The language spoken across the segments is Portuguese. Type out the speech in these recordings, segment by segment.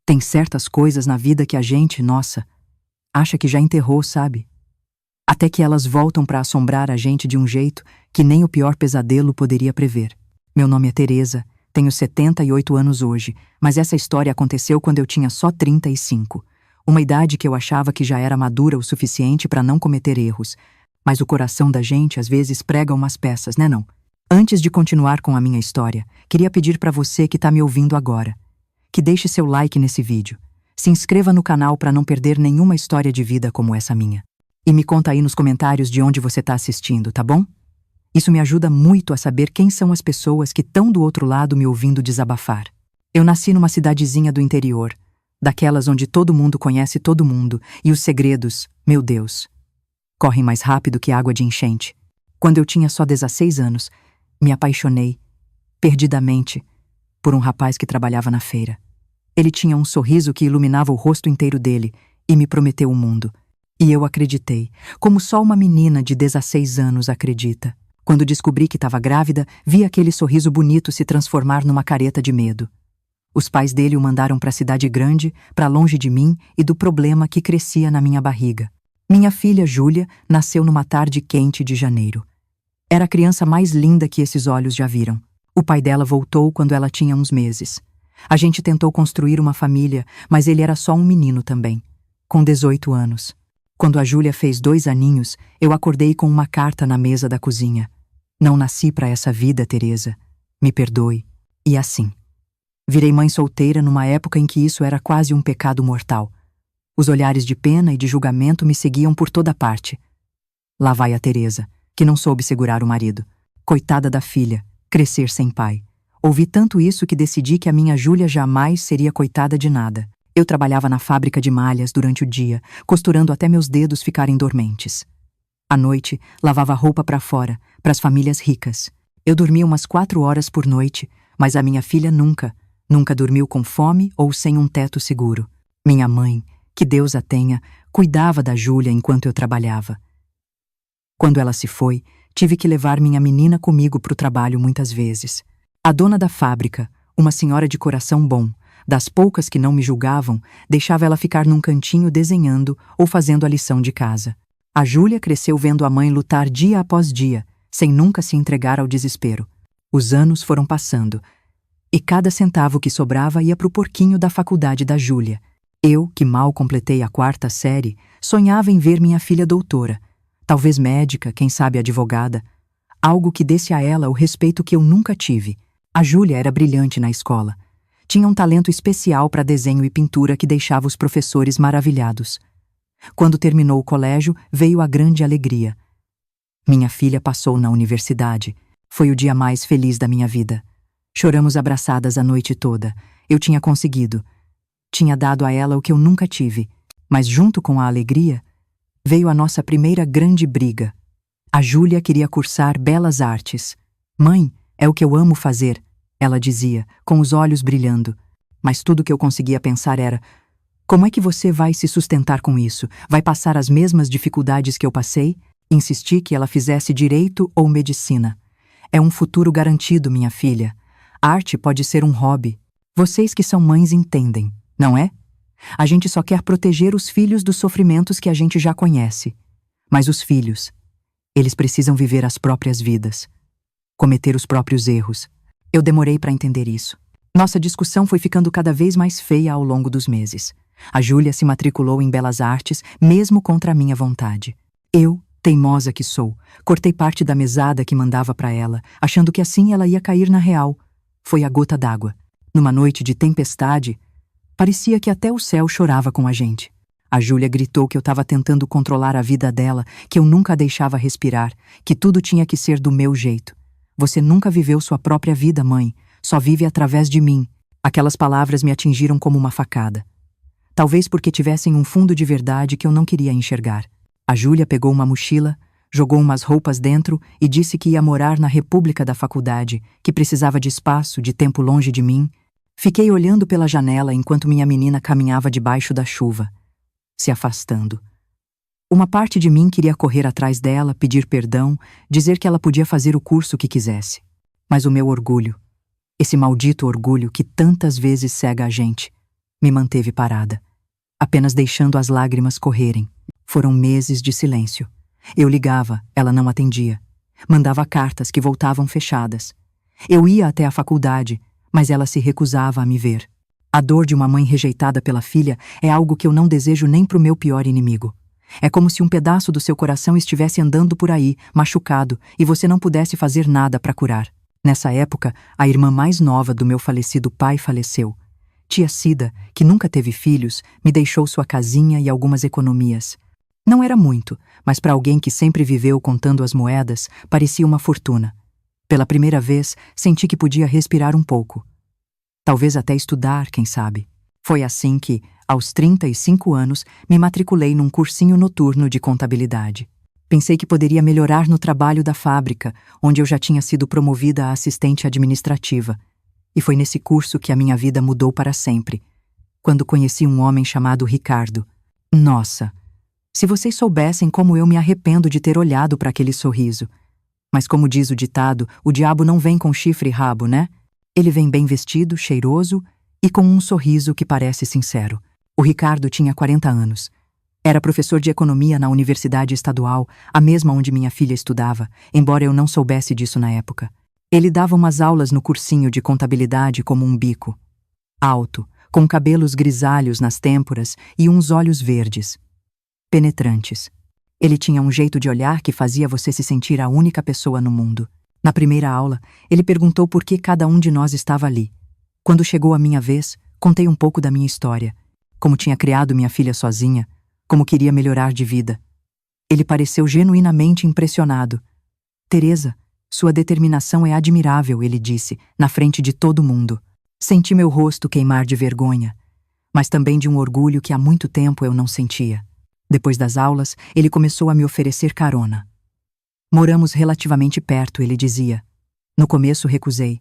Tem certas coisas na vida que a gente, nossa, acha que já enterrou, sabe? Até que elas voltam para assombrar a gente de um jeito que nem o pior pesadelo poderia prever. Meu nome é Teresa, tenho 78 anos hoje, mas essa história aconteceu quando eu tinha só 35. Uma idade que eu achava que já era madura o suficiente para não cometer erros. Mas o coração da gente às vezes prega umas peças, né não? Antes de continuar com a minha história, queria pedir para você que está me ouvindo agora, que deixe seu like nesse vídeo. Se inscreva no canal para não perder nenhuma história de vida como essa minha. E me conta aí nos comentários de onde você está assistindo, tá bom? Isso me ajuda muito a saber quem são as pessoas que estão do outro lado me ouvindo desabafar. Eu nasci numa cidadezinha do interior, daquelas onde todo mundo conhece todo mundo, e os segredos, meu Deus, correm mais rápido que água de enchente. Quando eu tinha só 16 anos, me apaixonei, perdidamente, por um rapaz que trabalhava na feira. Ele tinha um sorriso que iluminava o rosto inteiro dele e me prometeu o mundo. E eu acreditei, como só uma menina de 16 anos acredita. Quando descobri que estava grávida, vi aquele sorriso bonito se transformar numa careta de medo. Os pais dele o mandaram para a cidade grande, para longe de mim e do problema que crescia na minha barriga. Minha filha, Júlia, nasceu numa tarde quente de janeiro. Era a criança mais linda que esses olhos já viram. O pai dela voltou quando ela tinha uns meses. A gente tentou construir uma família, mas ele era só um menino também, com 18 anos. Quando a Júlia fez 2 aninhos, eu acordei com uma carta na mesa da cozinha. Não nasci para essa vida, Teresa. Me perdoe. E assim. Virei mãe solteira numa época em que isso era quase um pecado mortal. Os olhares de pena e de julgamento me seguiam por toda parte. Lá vai a Teresa, que não soube segurar o marido. Coitada da filha, crescer sem pai. Ouvi tanto isso que decidi que a minha Júlia jamais seria coitada de nada. Eu trabalhava na fábrica de malhas durante o dia, costurando até meus dedos ficarem dormentes. À noite, lavava roupa para fora, para as famílias ricas. Eu dormia umas 4 horas por noite, mas a minha filha nunca dormiu com fome ou sem um teto seguro. Minha mãe, que Deus a tenha, cuidava da Júlia enquanto eu trabalhava. Quando ela se foi, tive que levar minha menina comigo para o trabalho muitas vezes. A dona da fábrica, uma senhora de coração bom, das poucas que não me julgavam, deixava ela ficar num cantinho desenhando ou fazendo a lição de casa. A Júlia cresceu vendo a mãe lutar dia após dia, sem nunca se entregar ao desespero. Os anos foram passando, e cada centavo que sobrava ia pro porquinho da faculdade da Júlia. Eu, que mal completei a 4ª série, sonhava em ver minha filha doutora, talvez médica, quem sabe advogada, algo que desse a ela o respeito que eu nunca tive. A Júlia era brilhante na escola. Tinha um talento especial para desenho e pintura que deixava os professores maravilhados. Quando terminou o colégio, veio a grande alegria. Minha filha passou na universidade. Foi o dia mais feliz da minha vida. Choramos abraçadas a noite toda. Eu tinha conseguido. Tinha dado a ela o que eu nunca tive. Mas junto com a alegria, veio a nossa primeira grande briga. A Júlia queria cursar belas artes. Mãe, é o que eu amo fazer, ela dizia, com os olhos brilhando. Mas tudo que eu conseguia pensar era: como é que você vai se sustentar com isso? Vai passar as mesmas dificuldades que eu passei? Insisti que ela fizesse direito ou medicina. É um futuro garantido, minha filha. Arte pode ser um hobby. Vocês que são mães entendem, não é? A gente só quer proteger os filhos dos sofrimentos que a gente já conhece. Mas os filhos, eles precisam viver as próprias vidas, cometer os próprios erros. Eu demorei para entender isso. Nossa discussão foi ficando cada vez mais feia ao longo dos meses. A Júlia se matriculou em Belas Artes, mesmo contra a minha vontade. Eu, teimosa que sou, cortei parte da mesada que mandava para ela, achando que assim ela ia cair na real. Foi a gota d'água. Numa noite de tempestade, parecia que até o céu chorava com a gente. A Júlia gritou que eu estava tentando controlar a vida dela, que eu nunca a deixava respirar, que tudo tinha que ser do meu jeito. Você nunca viveu sua própria vida, mãe. Só vive através de mim. Aquelas palavras me atingiram como uma facada. Talvez porque tivessem um fundo de verdade que eu não queria enxergar. A Júlia pegou uma mochila, jogou umas roupas dentro e disse que ia morar na república da faculdade, que precisava de espaço, de tempo longe de mim. Fiquei olhando pela janela enquanto minha menina caminhava debaixo da chuva, se afastando. Uma parte de mim queria correr atrás dela, pedir perdão, dizer que ela podia fazer o curso que quisesse. Mas o meu orgulho, esse maldito orgulho que tantas vezes cega a gente, Me manteve parada, apenas deixando as lágrimas correrem. Foram meses de silêncio. Eu ligava, ela não atendia. Mandava cartas que voltavam fechadas. Eu ia até a faculdade, mas ela se recusava a me ver. A dor de uma mãe rejeitada pela filha é algo que eu não desejo nem pro meu pior inimigo. É como se um pedaço do seu coração estivesse andando por aí, machucado, e você não pudesse fazer nada para curar. Nessa época, a irmã mais nova do meu falecido pai faleceu. Tia Cida, que nunca teve filhos, me deixou sua casinha e algumas economias. Não era muito, mas para alguém que sempre viveu contando as moedas, parecia uma fortuna. Pela primeira vez, senti que podia respirar um pouco. Talvez até estudar, quem sabe. Foi assim que, aos 35 anos, me matriculei num cursinho noturno de contabilidade. Pensei que poderia melhorar no trabalho da fábrica, onde eu já tinha sido promovida a assistente administrativa. E foi nesse curso que a minha vida mudou para sempre, quando conheci um homem chamado Ricardo. Nossa! Se vocês soubessem como eu me arrependo de ter olhado para aquele sorriso. Mas como diz o ditado, o diabo não vem com chifre e rabo, né? Ele vem bem vestido, cheiroso e com um sorriso que parece sincero. O Ricardo tinha 40 anos. Era professor de economia na Universidade Estadual, a mesma onde minha filha estudava, embora eu não soubesse disso na época. Ele dava umas aulas no cursinho de contabilidade como um bico. Alto, com cabelos grisalhos nas têmporas e uns olhos verdes. Penetrantes. Ele tinha um jeito de olhar que fazia você se sentir a única pessoa no mundo. Na primeira aula, ele perguntou por que cada um de nós estava ali. Quando chegou a minha vez, contei um pouco da minha história, como tinha criado minha filha sozinha, como queria melhorar de vida. Ele pareceu genuinamente impressionado. Teresa, sua determinação é admirável, ele disse, na frente de todo mundo. Senti meu rosto queimar de vergonha, mas também de um orgulho que há muito tempo eu não sentia. Depois das aulas, ele começou a me oferecer carona. Moramos relativamente perto, ele dizia. No começo recusei.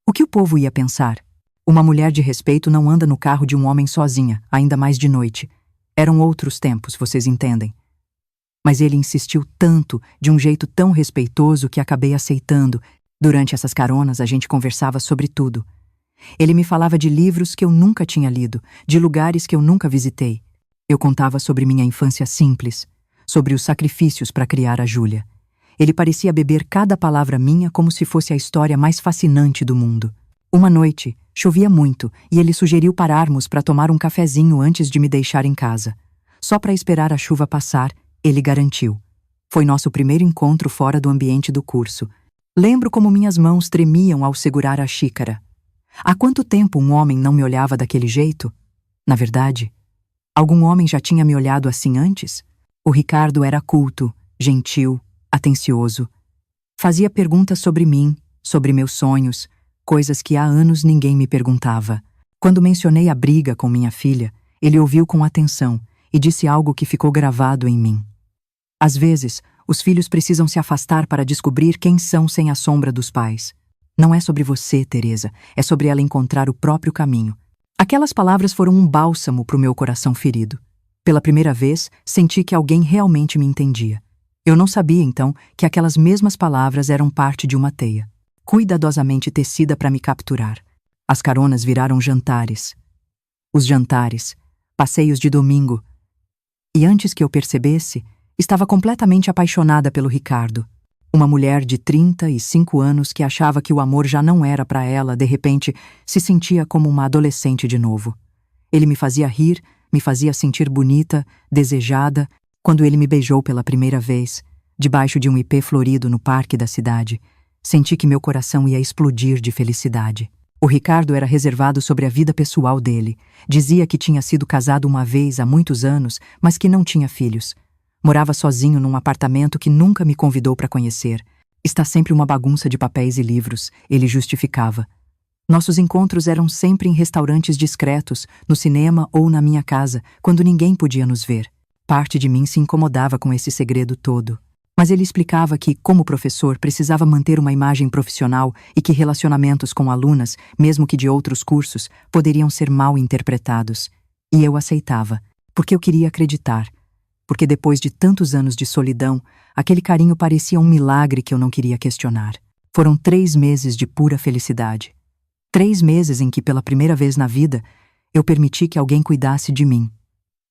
O que o povo ia pensar? Uma mulher de respeito não anda no carro de um homem sozinha, ainda mais de noite. Eram outros tempos, vocês entendem. Mas ele insistiu tanto, de um jeito tão respeitoso, que acabei aceitando. Durante essas caronas a gente conversava sobre tudo. Ele me falava de livros que eu nunca tinha lido, de lugares que eu nunca visitei. Eu contava sobre minha infância simples, sobre os sacrifícios para criar a Júlia. Ele parecia beber cada palavra minha como se fosse a história mais fascinante do mundo. Uma noite, chovia muito e ele sugeriu pararmos para tomar um cafezinho antes de me deixar em casa. Só para esperar a chuva passar, ele garantiu. Foi nosso primeiro encontro fora do ambiente do curso. Lembro como minhas mãos tremiam ao segurar a xícara. Há quanto tempo um homem não me olhava daquele jeito? Na verdade, algum homem já tinha me olhado assim antes? O Ricardo era culto, gentil, atencioso. Fazia perguntas sobre mim, sobre meus sonhos, coisas que há anos ninguém me perguntava. Quando mencionei a briga com minha filha, ele ouviu com atenção e disse algo que ficou gravado em mim. Às vezes, os filhos precisam se afastar para descobrir quem são sem a sombra dos pais. Não é sobre você, Teresa, é sobre ela encontrar o próprio caminho. Aquelas palavras foram um bálsamo para o meu coração ferido. Pela primeira vez, senti que alguém realmente me entendia. Eu não sabia, então, que aquelas mesmas palavras eram parte de uma teia, cuidadosamente tecida para me capturar. As caronas viraram jantares. Os jantares, passeios de domingo. E antes que eu percebesse, estava completamente apaixonada pelo Ricardo. Uma mulher de 35 anos que achava que o amor já não era para ela, de repente, se sentia como uma adolescente de novo. Ele me fazia rir, me fazia sentir bonita, desejada. Quando ele me beijou pela primeira vez, debaixo de um ipê florido no parque da cidade, senti que meu coração ia explodir de felicidade. O Ricardo era reservado sobre a vida pessoal dele. Dizia que tinha sido casado uma vez há muitos anos, mas que não tinha filhos. Morava sozinho num apartamento que nunca me convidou para conhecer. Está sempre uma bagunça de papéis e livros, ele justificava. Nossos encontros eram sempre em restaurantes discretos, no cinema ou na minha casa, quando ninguém podia nos ver. Parte de mim se incomodava com esse segredo todo. Mas ele explicava que, como professor, precisava manter uma imagem profissional e que relacionamentos com alunas, mesmo que de outros cursos, poderiam ser mal interpretados. E eu aceitava, porque eu queria acreditar. Porque depois de tantos anos de solidão, aquele carinho parecia um milagre que eu não queria questionar. Foram 3 meses de pura felicidade. 3 meses em que, pela primeira vez na vida, Eu permiti que alguém cuidasse de mim,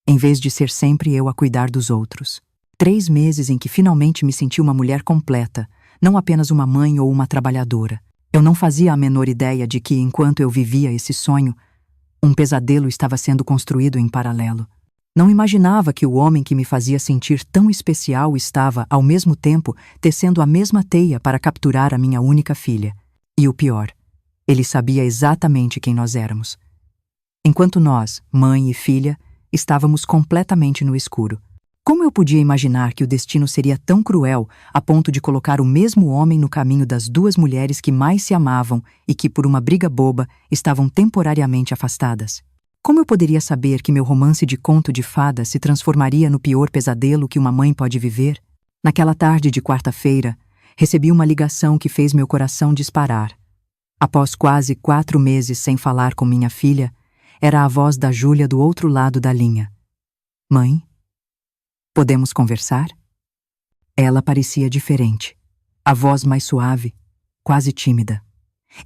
em vez de ser sempre eu a cuidar dos outros. 3 meses em que finalmente me senti uma mulher completa, não apenas uma mãe ou uma trabalhadora. Eu não fazia a menor ideia de que, enquanto eu vivia esse sonho, um pesadelo estava sendo construído em paralelo. Não imaginava que o homem que me fazia sentir tão especial estava, ao mesmo tempo, tecendo a mesma teia para capturar a minha única filha. E o pior, ele sabia exatamente quem nós éramos. Enquanto nós, mãe e filha, estávamos completamente no escuro. Como eu podia imaginar que o destino seria tão cruel a ponto de colocar o mesmo homem no caminho das 2 mulheres que mais se amavam e que, por uma briga boba, estavam temporariamente afastadas? Como eu poderia saber que meu romance de conto de fadas se transformaria no pior pesadelo que uma mãe pode viver? Naquela tarde de quarta-feira, recebi uma ligação que fez meu coração disparar. Após quase 4 meses sem falar com minha filha, era a voz da Júlia do outro lado da linha. Mãe? Podemos conversar? Ela parecia diferente. A voz mais suave, quase tímida.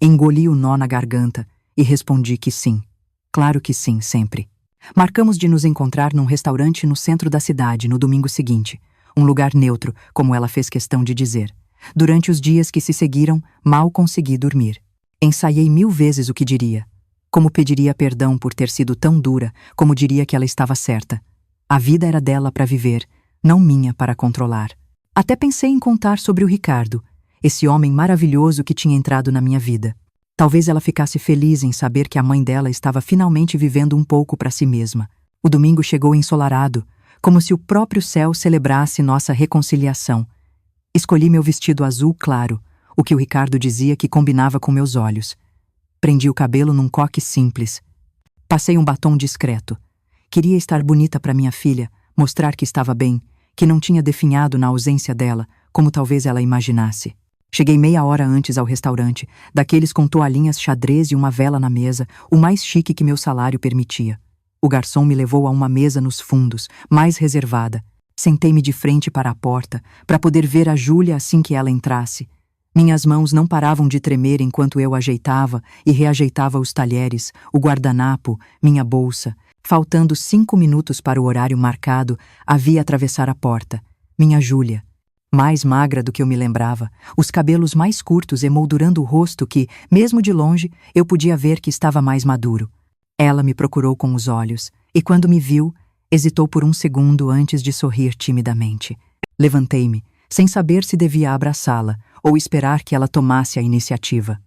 Engoli o nó na garganta e respondi que sim. Claro que sim, sempre. Marcamos de nos encontrar num restaurante no centro da cidade no domingo seguinte. Um lugar neutro, como ela fez questão de dizer. Durante os dias que se seguiram, mal consegui dormir. Ensaiei 1000 vezes o que diria. Como pediria perdão por ter sido tão dura, como diria que ela estava certa. A vida era dela para viver, não minha para controlar. Até pensei em contar sobre o Ricardo, esse homem maravilhoso que tinha entrado na minha vida. Talvez ela ficasse feliz em saber que a mãe dela estava finalmente vivendo um pouco para si mesma. O domingo chegou ensolarado, como se o próprio céu celebrasse nossa reconciliação. Escolhi meu vestido azul claro, o que o Ricardo dizia que combinava com meus olhos. Prendi o cabelo num coque simples. Passei um batom discreto. Queria estar bonita para minha filha, mostrar que estava bem, que não tinha definhado na ausência dela, como talvez ela imaginasse. Cheguei meia hora antes ao restaurante, daqueles com toalhinhas xadrez e uma vela na mesa, o mais chique que meu salário permitia. O garçom me levou a uma mesa nos fundos, mais reservada. Sentei-me de frente para a porta, para poder ver a Júlia assim que ela entrasse. Minhas mãos não paravam de tremer enquanto eu ajeitava e reajeitava os talheres, o guardanapo, minha bolsa. Faltando 5 minutos para o horário marcado, a vi atravessar a porta. Minha Júlia. Mais magra do que eu me lembrava, os cabelos mais curtos emoldurando o rosto que, mesmo de longe, eu podia ver que estava mais maduro. Ela me procurou com os olhos, e quando me viu, hesitou por um segundo antes de sorrir timidamente. Levantei-me, sem saber se devia abraçá-la ou esperar que ela tomasse a iniciativa.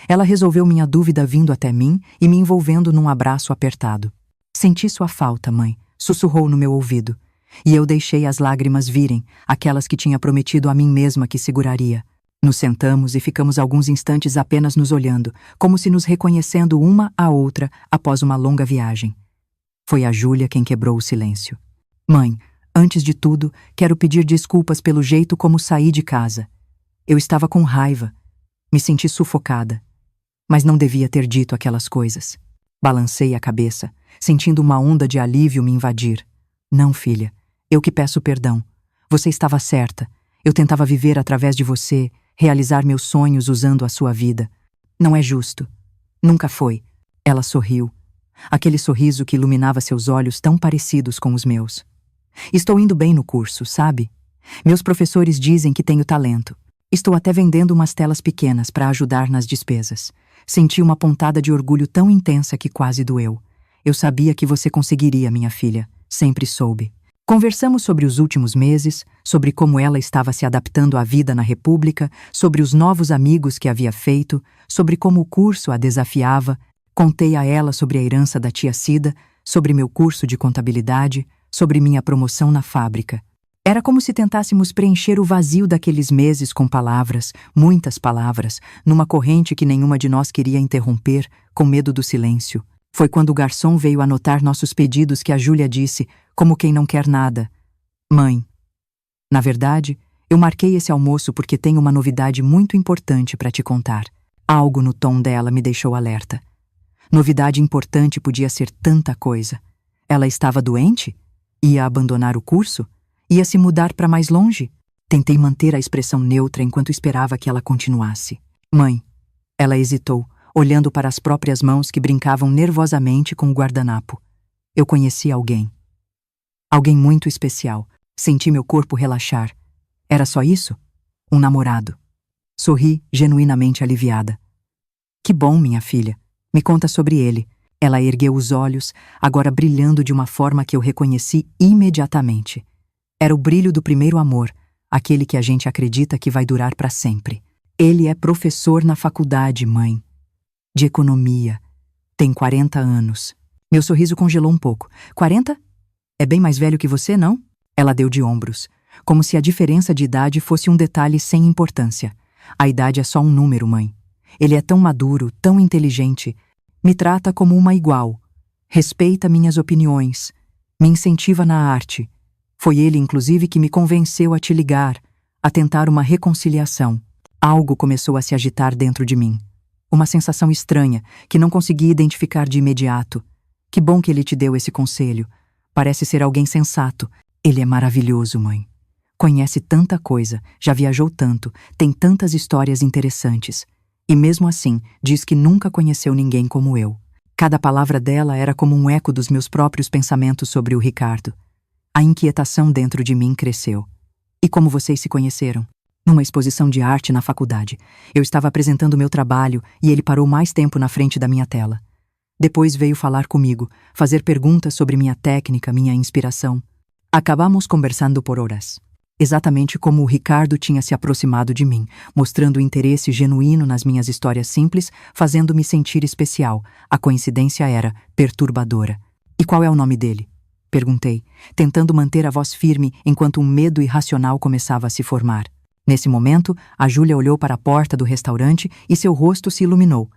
Ela resolveu minha dúvida vindo até mim e me envolvendo num abraço apertado. Senti sua falta, mãe, sussurrou no meu ouvido, e eu deixei as lágrimas virem, aquelas que tinha prometido a mim mesma que seguraria. Nos sentamos e ficamos alguns instantes apenas nos olhando, como se nos reconhecendo uma à outra após uma longa viagem. Foi a Júlia quem quebrou o silêncio. Mãe, antes de tudo, quero pedir desculpas pelo jeito como saí de casa. Eu estava com raiva, me senti sufocada, mas não devia ter dito aquelas coisas. Balancei a cabeça, sentindo uma onda de alívio me invadir. Não, filha, eu que peço perdão. Você estava certa. Eu tentava viver através de você, realizar meus sonhos usando a sua vida. Não é justo. Nunca foi. Ela sorriu. Aquele sorriso que iluminava seus olhos tão parecidos com os meus. Estou indo bem no curso, sabe? Meus professores dizem que tenho talento. Estou até vendendo umas telas pequenas para ajudar nas despesas. Senti uma pontada de orgulho tão intensa que quase doeu. Eu sabia que você conseguiria, minha filha. Sempre soube. Conversamos sobre os últimos meses, sobre como ela estava se adaptando à vida na República, sobre os novos amigos que havia feito, sobre como o curso a desafiava. Contei a ela sobre a herança da tia Cida, sobre meu curso de contabilidade, sobre minha promoção na fábrica. Era como se tentássemos preencher o vazio daqueles meses com palavras, muitas palavras, numa corrente que nenhuma de nós queria interromper, com medo do silêncio. Foi quando o garçom veio anotar nossos pedidos que a Júlia disse, como quem não quer nada: Mãe, na verdade, eu marquei esse almoço porque tenho uma novidade muito importante para te contar. Algo no tom dela me deixou alerta. Novidade importante podia ser tanta coisa. Ela estava doente? Ia abandonar o curso? Ia se mudar para mais longe? Tentei manter a expressão neutra enquanto esperava que ela continuasse. Mãe. Ela hesitou, olhando para as próprias mãos que brincavam nervosamente com o guardanapo. Eu conheci alguém. Alguém muito especial. Senti meu corpo relaxar. Era só isso? Um namorado. Sorri, genuinamente aliviada. Que bom, minha filha. Me conta sobre ele. Ela ergueu os olhos, agora brilhando de uma forma que eu reconheci imediatamente. Era o brilho do primeiro amor, aquele que a gente acredita que vai durar para sempre. Ele é professor na faculdade, mãe. De economia. Tem 40 anos. Meu sorriso congelou um pouco. 40? É bem mais velho que você, não? Ela deu de ombros, como se a diferença de idade fosse um detalhe sem importância. A idade é só um número, mãe. Ele é tão maduro, tão inteligente. Me trata como uma igual. Respeita minhas opiniões. Me incentiva na arte. Foi ele, inclusive, que me convenceu a te ligar, a tentar uma reconciliação. Algo começou a se agitar dentro de mim. Uma sensação estranha, que não consegui identificar de imediato. Que bom que ele te deu esse conselho. Parece ser alguém sensato. Ele é maravilhoso, mãe. Conhece tanta coisa, já viajou tanto, tem tantas histórias interessantes. E mesmo assim, diz que nunca conheceu ninguém como eu. Cada palavra dela era como um eco dos meus próprios pensamentos sobre o Ricardo. A inquietação dentro de mim cresceu. E como vocês se conheceram? Numa exposição de arte na faculdade. Eu estava apresentando meu trabalho e ele parou mais tempo na frente da minha tela. Depois veio falar comigo, fazer perguntas sobre minha técnica, minha inspiração. Acabamos conversando por horas. Exatamente como o Ricardo tinha se aproximado de mim, mostrando interesse genuíno nas minhas histórias simples, fazendo-me sentir especial. A coincidência era perturbadora. E qual é o nome dele? Perguntei, tentando manter a voz firme enquanto um medo irracional começava a se formar. Nesse momento, a Júlia olhou para a porta do restaurante e seu rosto se iluminou.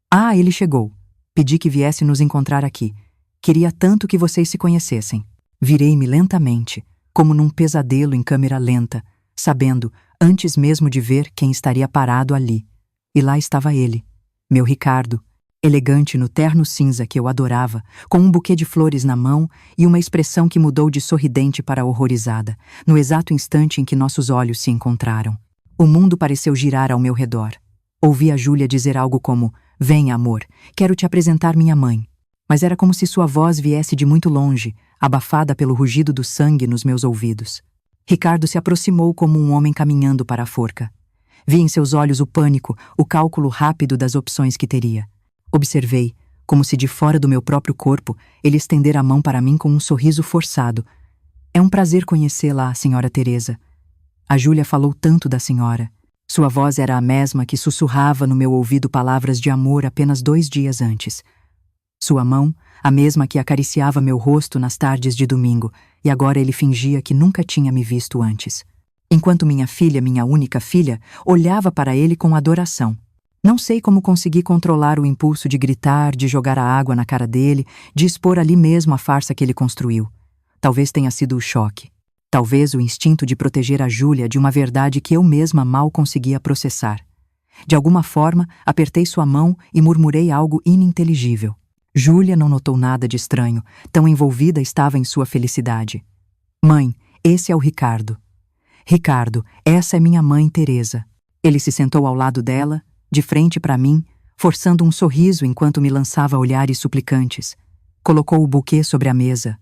Ah, ele chegou. Pedi que viesse nos encontrar aqui. Queria tanto que vocês se conhecessem. Virei-me lentamente, como num pesadelo em câmera lenta, sabendo, antes mesmo de ver quem estaria parado ali. E lá estava ele, meu Ricardo, elegante no terno cinza que eu adorava, com um buquê de flores na mão e uma expressão que mudou de sorridente para horrorizada, no exato instante em que nossos olhos se encontraram. O mundo pareceu girar ao meu redor. Ouvi a Júlia dizer algo como: "Venha, amor, quero te apresentar minha mãe." Mas era como se sua voz viesse de muito longe, abafada pelo rugido do sangue nos meus ouvidos. Ricardo se aproximou como um homem caminhando para a forca. Vi em seus olhos o pânico, o cálculo rápido das opções que teria. Observei, como se de fora do meu próprio corpo, ele estendera a mão para mim com um sorriso forçado. "É um prazer conhecê-la, senhora Teresa." A Júlia falou tanto da senhora. Sua voz era a mesma que sussurrava no meu ouvido palavras de amor apenas 2 dias antes. Sua mão, a mesma que acariciava meu rosto nas tardes de domingo, e agora ele fingia que nunca tinha me visto antes. Enquanto minha filha, minha única filha, olhava para ele com adoração. Não sei como consegui controlar o impulso de gritar, de jogar a água na cara dele, de expor ali mesmo a farsa que ele construiu. Talvez tenha sido o choque. Talvez o instinto de proteger a Júlia de uma verdade que eu mesma mal conseguia processar. De alguma forma, apertei sua mão e murmurei algo ininteligível. Júlia não notou nada de estranho, tão envolvida estava em sua felicidade. "Mãe, esse é o Ricardo." "Ricardo, essa é minha mãe Teresa." Ele se sentou ao lado dela, de frente para mim, forçando um sorriso enquanto me lançava olhares suplicantes. Colocou o buquê sobre a mesa.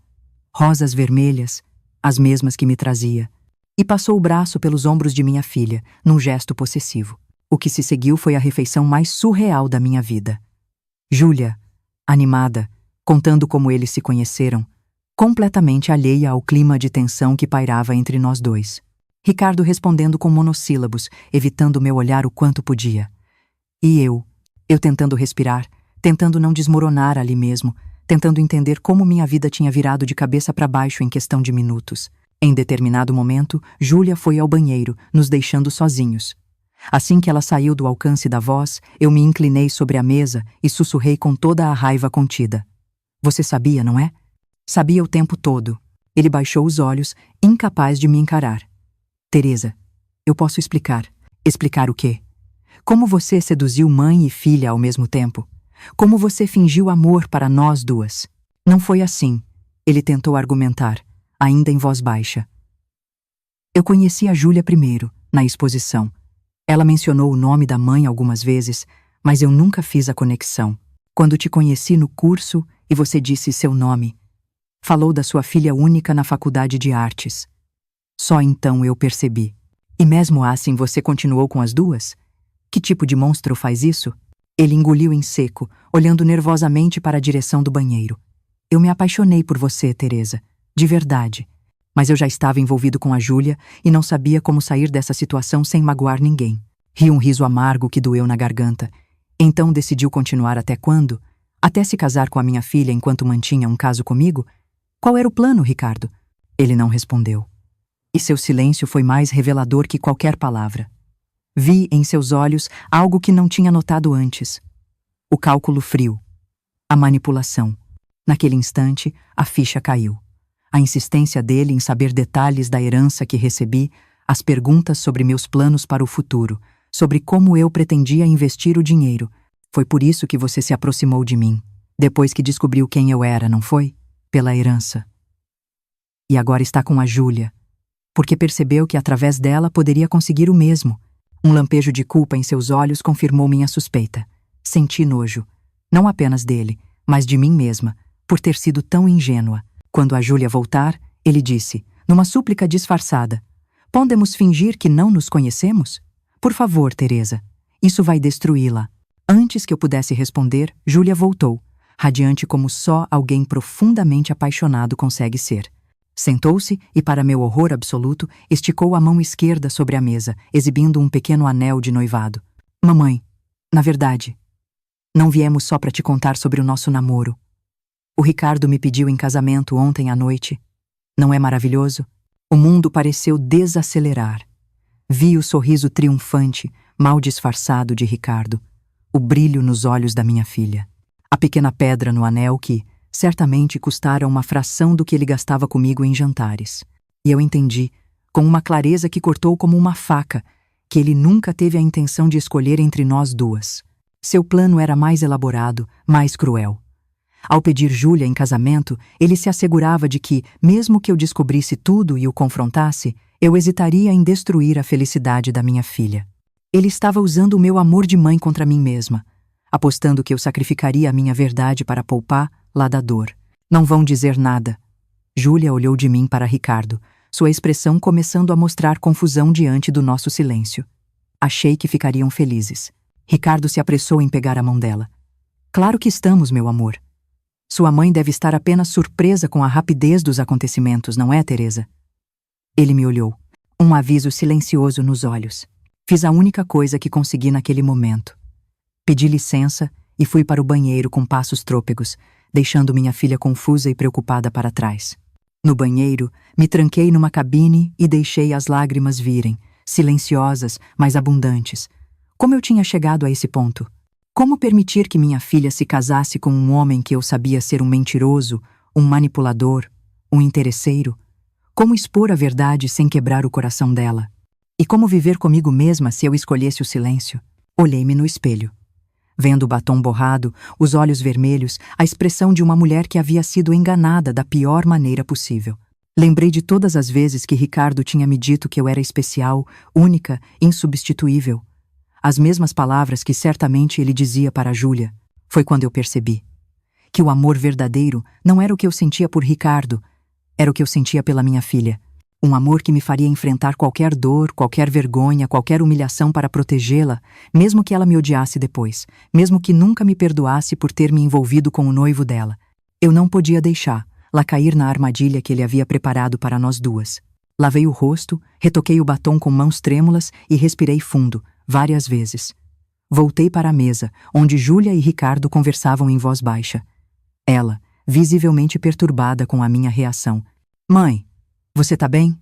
Rosas vermelhas, as mesmas que me trazia, e passou o braço pelos ombros de minha filha, num gesto possessivo. O que se seguiu foi a refeição mais surreal da minha vida. Júlia, animada, contando como eles se conheceram, completamente alheia ao clima de tensão que pairava entre nós dois. Ricardo respondendo com monossílabos, evitando meu olhar o quanto podia. E eu tentando respirar, tentando não desmoronar ali mesmo, tentando entender como minha vida tinha virado de cabeça para baixo em questão de minutos. Em determinado momento, Júlia foi ao banheiro, nos deixando sozinhos. Assim que ela saiu do alcance da voz, eu me inclinei sobre a mesa e sussurrei com toda a raiva contida. "Você sabia, não é?" "Sabia o tempo todo." Ele baixou os olhos, incapaz de me encarar. "Teresa, eu posso explicar." "Explicar o quê?" "Como você seduziu mãe e filha ao mesmo tempo. Como você fingiu amor para nós duas." "Não foi assim." Ele tentou argumentar, ainda em voz baixa. "Eu conheci a Júlia primeiro, na exposição. Ela mencionou o nome da mãe algumas vezes, Mas eu nunca fiz a conexão. Quando te conheci no curso e você disse seu nome, falou da sua filha única na faculdade de artes. Só então eu percebi. E mesmo assim você continuou com as duas? Que tipo de monstro faz isso? Ele engoliu em seco, olhando nervosamente para a direção do banheiro. Eu me apaixonei por você, Teresa. De verdade. Mas eu já estava envolvido com a Júlia e não sabia como sair dessa situação sem magoar ninguém. Ri um riso amargo que doeu na garganta. Então decidiu continuar até quando? Até se casar com a minha filha enquanto mantinha um caso comigo? Qual era o plano, Ricardo? Ele não respondeu. E seu silêncio foi mais revelador que qualquer palavra. Vi em seus olhos algo que não tinha notado antes. O cálculo frio. A manipulação. Naquele instante, a ficha caiu. A insistência dele em saber detalhes da herança que recebi, as perguntas sobre meus planos para o futuro, sobre como eu pretendia investir o dinheiro. Foi por isso que você se aproximou de mim, depois que descobriu quem eu era, não foi? Pela herança. E agora está com a Júlia, porque percebeu que através dela poderia conseguir o mesmo. Um lampejo de culpa em seus olhos confirmou minha suspeita. Senti nojo, não apenas dele, mas de mim mesma, por ter sido tão ingênua. Quando a Júlia voltar, ele disse, numa súplica disfarçada, podemos fingir que não nos conhecemos? Por favor, Teresa, isso vai destruí-la. Antes que eu pudesse responder, Júlia voltou, radiante como só alguém profundamente apaixonado consegue ser. Sentou-se e, para meu horror absoluto, esticou a mão esquerda sobre a mesa, exibindo um pequeno anel de noivado. Mamãe, na verdade, não viemos só para te contar sobre o nosso namoro. O Ricardo me pediu em casamento ontem à noite. Não é maravilhoso? O mundo pareceu desacelerar. Vi o sorriso triunfante, mal disfarçado de Ricardo, o brilho nos olhos da minha filha, a pequena pedra no anel que, certamente, custara uma fração do que ele gastava comigo em jantares. E eu entendi, com uma clareza que cortou como uma faca, que ele nunca teve a intenção de escolher entre nós duas. Seu plano era mais elaborado, mais cruel. Ao pedir Júlia em casamento, ele se assegurava de que, mesmo que eu descobrisse tudo e o confrontasse, eu hesitaria em destruir a felicidade da minha filha. Ele estava usando o meu amor de mãe contra mim mesma, apostando que eu sacrificaria a minha verdade para poupar-la da dor. Não vão dizer nada. Júlia olhou de mim para Ricardo, sua expressão começando a mostrar confusão diante do nosso silêncio. Achei que ficariam felizes. Ricardo se apressou em pegar a mão dela. Claro que estamos, meu amor. Sua mãe deve estar apenas surpresa com a rapidez dos acontecimentos, não é, Teresa? Ele me olhou, um aviso silencioso nos olhos. Fiz a única coisa que consegui naquele momento. Pedi licença e fui para o banheiro com passos trôpegos, deixando minha filha confusa e preocupada para trás. No banheiro, me tranquei numa cabine e deixei as lágrimas virem, silenciosas, mas abundantes. Como eu tinha chegado a esse ponto? Como permitir que minha filha se casasse com um homem que eu sabia ser um mentiroso, um manipulador, um interesseiro? Como expor a verdade sem quebrar o coração dela? E como viver comigo mesma se eu escolhesse o silêncio? Olhei-me no espelho. Vendo o batom borrado, os olhos vermelhos, a expressão de uma mulher que havia sido enganada da pior maneira possível. Lembrei de todas as vezes que Ricardo tinha me dito que eu era especial, única, insubstituível. As mesmas palavras que certamente ele dizia para Júlia. Foi quando eu percebi que o amor verdadeiro não era o que eu sentia por Ricardo, era o que eu sentia pela minha filha. Um amor que me faria enfrentar qualquer dor, qualquer vergonha, qualquer humilhação para protegê-la, mesmo que ela me odiasse depois, mesmo que nunca me perdoasse por ter me envolvido com o noivo dela. Eu não podia deixá-la cair na armadilha que ele havia preparado para nós duas. Lavei o rosto, retoquei o batom com mãos trêmulas e respirei fundo, várias vezes. Voltei para a mesa, onde Júlia e Ricardo conversavam em voz baixa. Ela, visivelmente perturbada com a minha reação. Mãe, você tá bem?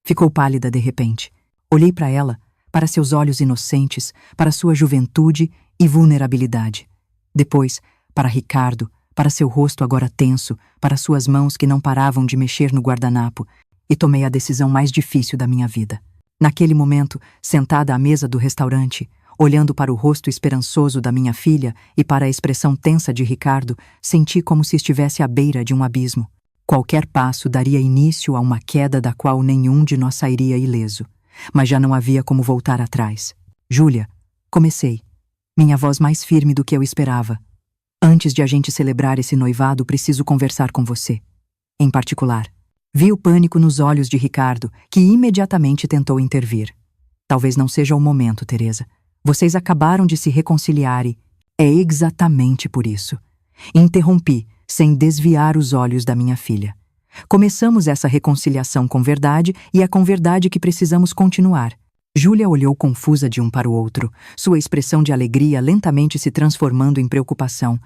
Ficou pálida de repente. Olhei para ela, para seus olhos inocentes, para sua juventude e vulnerabilidade. Depois, para Ricardo, para seu rosto agora tenso, para suas mãos que não paravam de mexer no guardanapo, e tomei a decisão mais difícil da minha vida. Naquele momento, sentada à mesa do restaurante, olhando para o rosto esperançoso da minha filha e para a expressão tensa de Ricardo, senti como se estivesse à beira de um abismo. Qualquer passo daria início a uma queda da qual nenhum de nós sairia ileso. Mas já não havia como voltar atrás. Júlia, comecei. minha voz mais firme do que eu esperava. Antes de a gente celebrar esse noivado, preciso conversar com você. Em particular, vi o pânico nos olhos de Ricardo, que imediatamente tentou intervir. Talvez não seja o momento, Teresa. Vocês acabaram de se reconciliar e... É exatamente por isso. Interrompi, sem desviar os olhos da minha filha. Começamos essa reconciliação com verdade e é com verdade que precisamos continuar. Júlia olhou confusa de um para o outro, sua expressão de alegria lentamente se transformando em preocupação.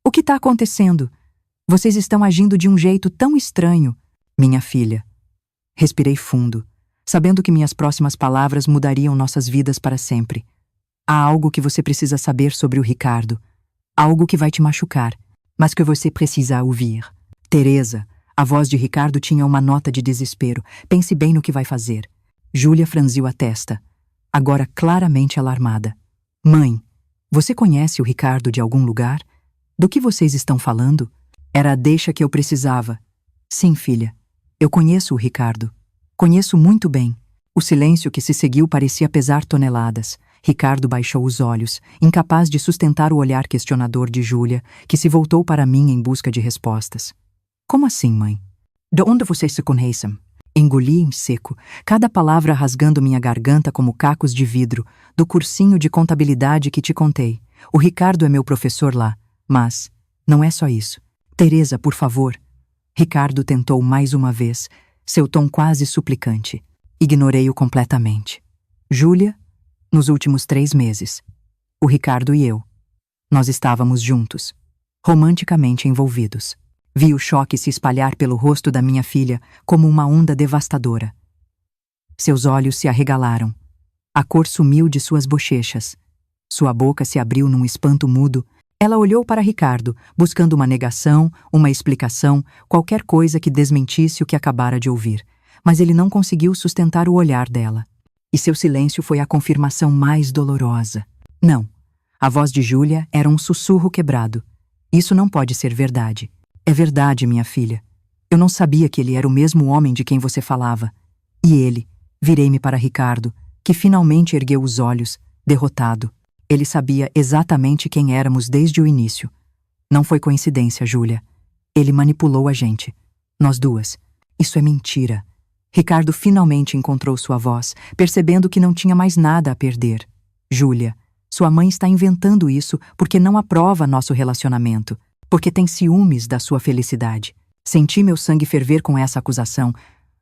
O que está acontecendo? Vocês estão agindo de um jeito tão estranho. Minha filha. Respirei fundo, sabendo que minhas próximas palavras mudariam nossas vidas para sempre. Há algo que você precisa saber sobre o Ricardo. Algo que vai te machucar, mas que você precisa ouvir. Teresa, a voz de Ricardo tinha uma nota de desespero. Pense bem no que vai fazer. Júlia franziu a testa, agora claramente alarmada. Mãe, você conhece o Ricardo de algum lugar? Do que vocês estão falando? Era a deixa que eu precisava. Sim, filha. Eu conheço o Ricardo. Conheço muito bem. O silêncio que se seguiu parecia pesar toneladas. Ricardo baixou os olhos, incapaz de sustentar o olhar questionador de Júlia, que se voltou para mim em busca de respostas. Como assim, mãe? De onde vocês se conhecem? Engoli em seco, cada palavra rasgando minha garganta como cacos de vidro, do cursinho de contabilidade que te contei. O Ricardo é meu professor lá, mas não é só isso. Teresa, por favor. Ricardo tentou mais uma vez, seu tom quase suplicante. Ignorei-o completamente. Júlia, nos últimos 3 meses, o Ricardo e eu, nós estávamos juntos, romanticamente envolvidos. Vi o choque se espalhar pelo rosto da minha filha como uma onda devastadora. Seus olhos se arregalaram. A cor sumiu de suas bochechas. Sua boca se abriu num espanto mudo. Ela olhou para Ricardo, buscando uma negação, uma explicação, qualquer coisa que desmentisse o que acabara de ouvir. Mas ele não conseguiu sustentar o olhar dela. E seu silêncio foi a confirmação mais dolorosa. Não. A voz de Júlia era um sussurro quebrado. Isso não pode ser verdade. É verdade, minha filha. Eu não sabia que ele era o mesmo homem de quem você falava. E ele, virei-me para Ricardo, que finalmente ergueu os olhos, derrotado. Ele sabia exatamente quem éramos desde o início. Não foi coincidência, Júlia. Ele manipulou a gente. Nós duas. Isso é mentira. Ricardo finalmente encontrou sua voz, percebendo que não tinha mais nada a perder. Júlia, sua mãe está inventando isso porque não aprova nosso relacionamento. Porque tem ciúmes da sua felicidade. Senti meu sangue ferver com essa acusação,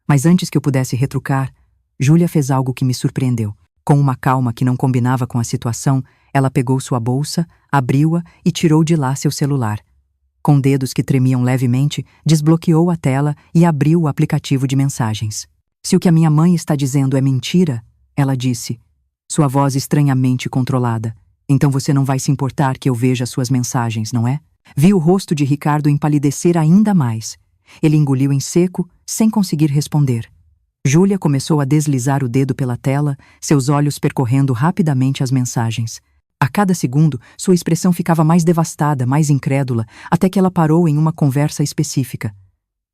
mas antes que eu pudesse retrucar, Júlia fez algo que me surpreendeu. Com uma calma que não combinava com a situação, ela pegou sua bolsa, abriu-a e tirou de lá seu celular. Com dedos que tremiam levemente, desbloqueou a tela e abriu o aplicativo de mensagens. Se o que a minha mãe está dizendo é mentira, ela disse, sua voz estranhamente controlada, então você não vai se importar que eu veja suas mensagens, não é? Vi o rosto de Ricardo empalidecer ainda mais. Ele engoliu em seco, sem conseguir responder. Júlia começou a deslizar o dedo pela tela, seus olhos percorrendo rapidamente as mensagens. A cada segundo, sua expressão ficava mais devastada, mais incrédula, até que ela parou em uma conversa específica.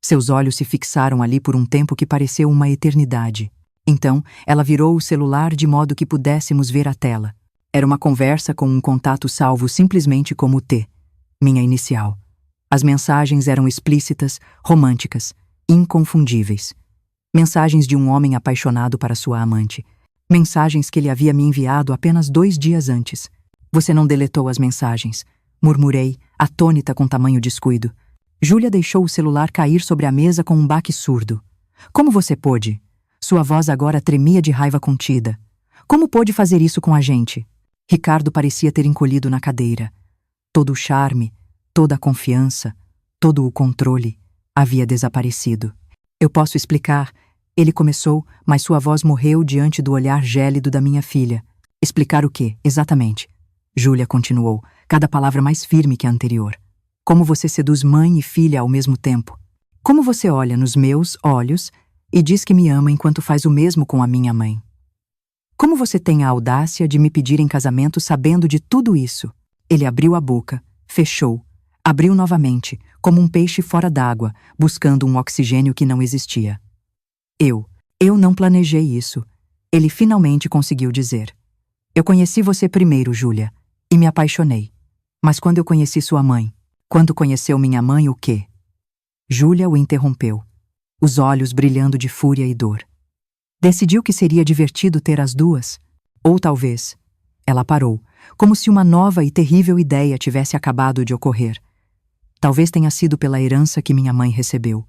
Seus olhos se fixaram ali por um tempo que pareceu uma eternidade. Então, ela virou o celular de modo que pudéssemos ver a tela. Era uma conversa com um contato salvo simplesmente como T. Minha inicial. As mensagens eram explícitas, românticas, inconfundíveis. Mensagens de um homem apaixonado para sua amante. Mensagens que ele havia me enviado apenas 2 dias antes. Você não deletou as mensagens, murmurei, atônita com tamanho descuido. Júlia deixou o celular cair sobre a mesa com um baque surdo. Como você pôde? Sua voz agora tremia de raiva contida. Como pôde fazer isso com a gente? Ricardo parecia ter encolhido na cadeira. Todo o charme, toda a confiança, todo o controle havia desaparecido. Eu posso explicar, ele começou, mas sua voz morreu diante do olhar gélido da minha filha. Explicar o quê, exatamente? Júlia continuou, cada palavra mais firme que a anterior. Como você seduz mãe e filha ao mesmo tempo. Como você olha nos meus olhos e diz que me ama enquanto faz o mesmo com a minha mãe. Como você tem a audácia de me pedir em casamento sabendo de tudo isso? Ele abriu a boca, fechou, abriu novamente, como um peixe fora d'água, buscando um oxigênio que não existia. Eu não planejei isso. Ele finalmente conseguiu dizer. Eu conheci você primeiro, Júlia. E me apaixonei. Mas quando eu conheci sua mãe? Quando conheceu minha mãe, o quê? Júlia o interrompeu, os olhos brilhando de fúria e dor. Decidiu que seria divertido ter as duas? Ou talvez... Ela parou, como se uma nova e terrível ideia tivesse acabado de ocorrer. Talvez tenha sido pela herança que minha mãe recebeu.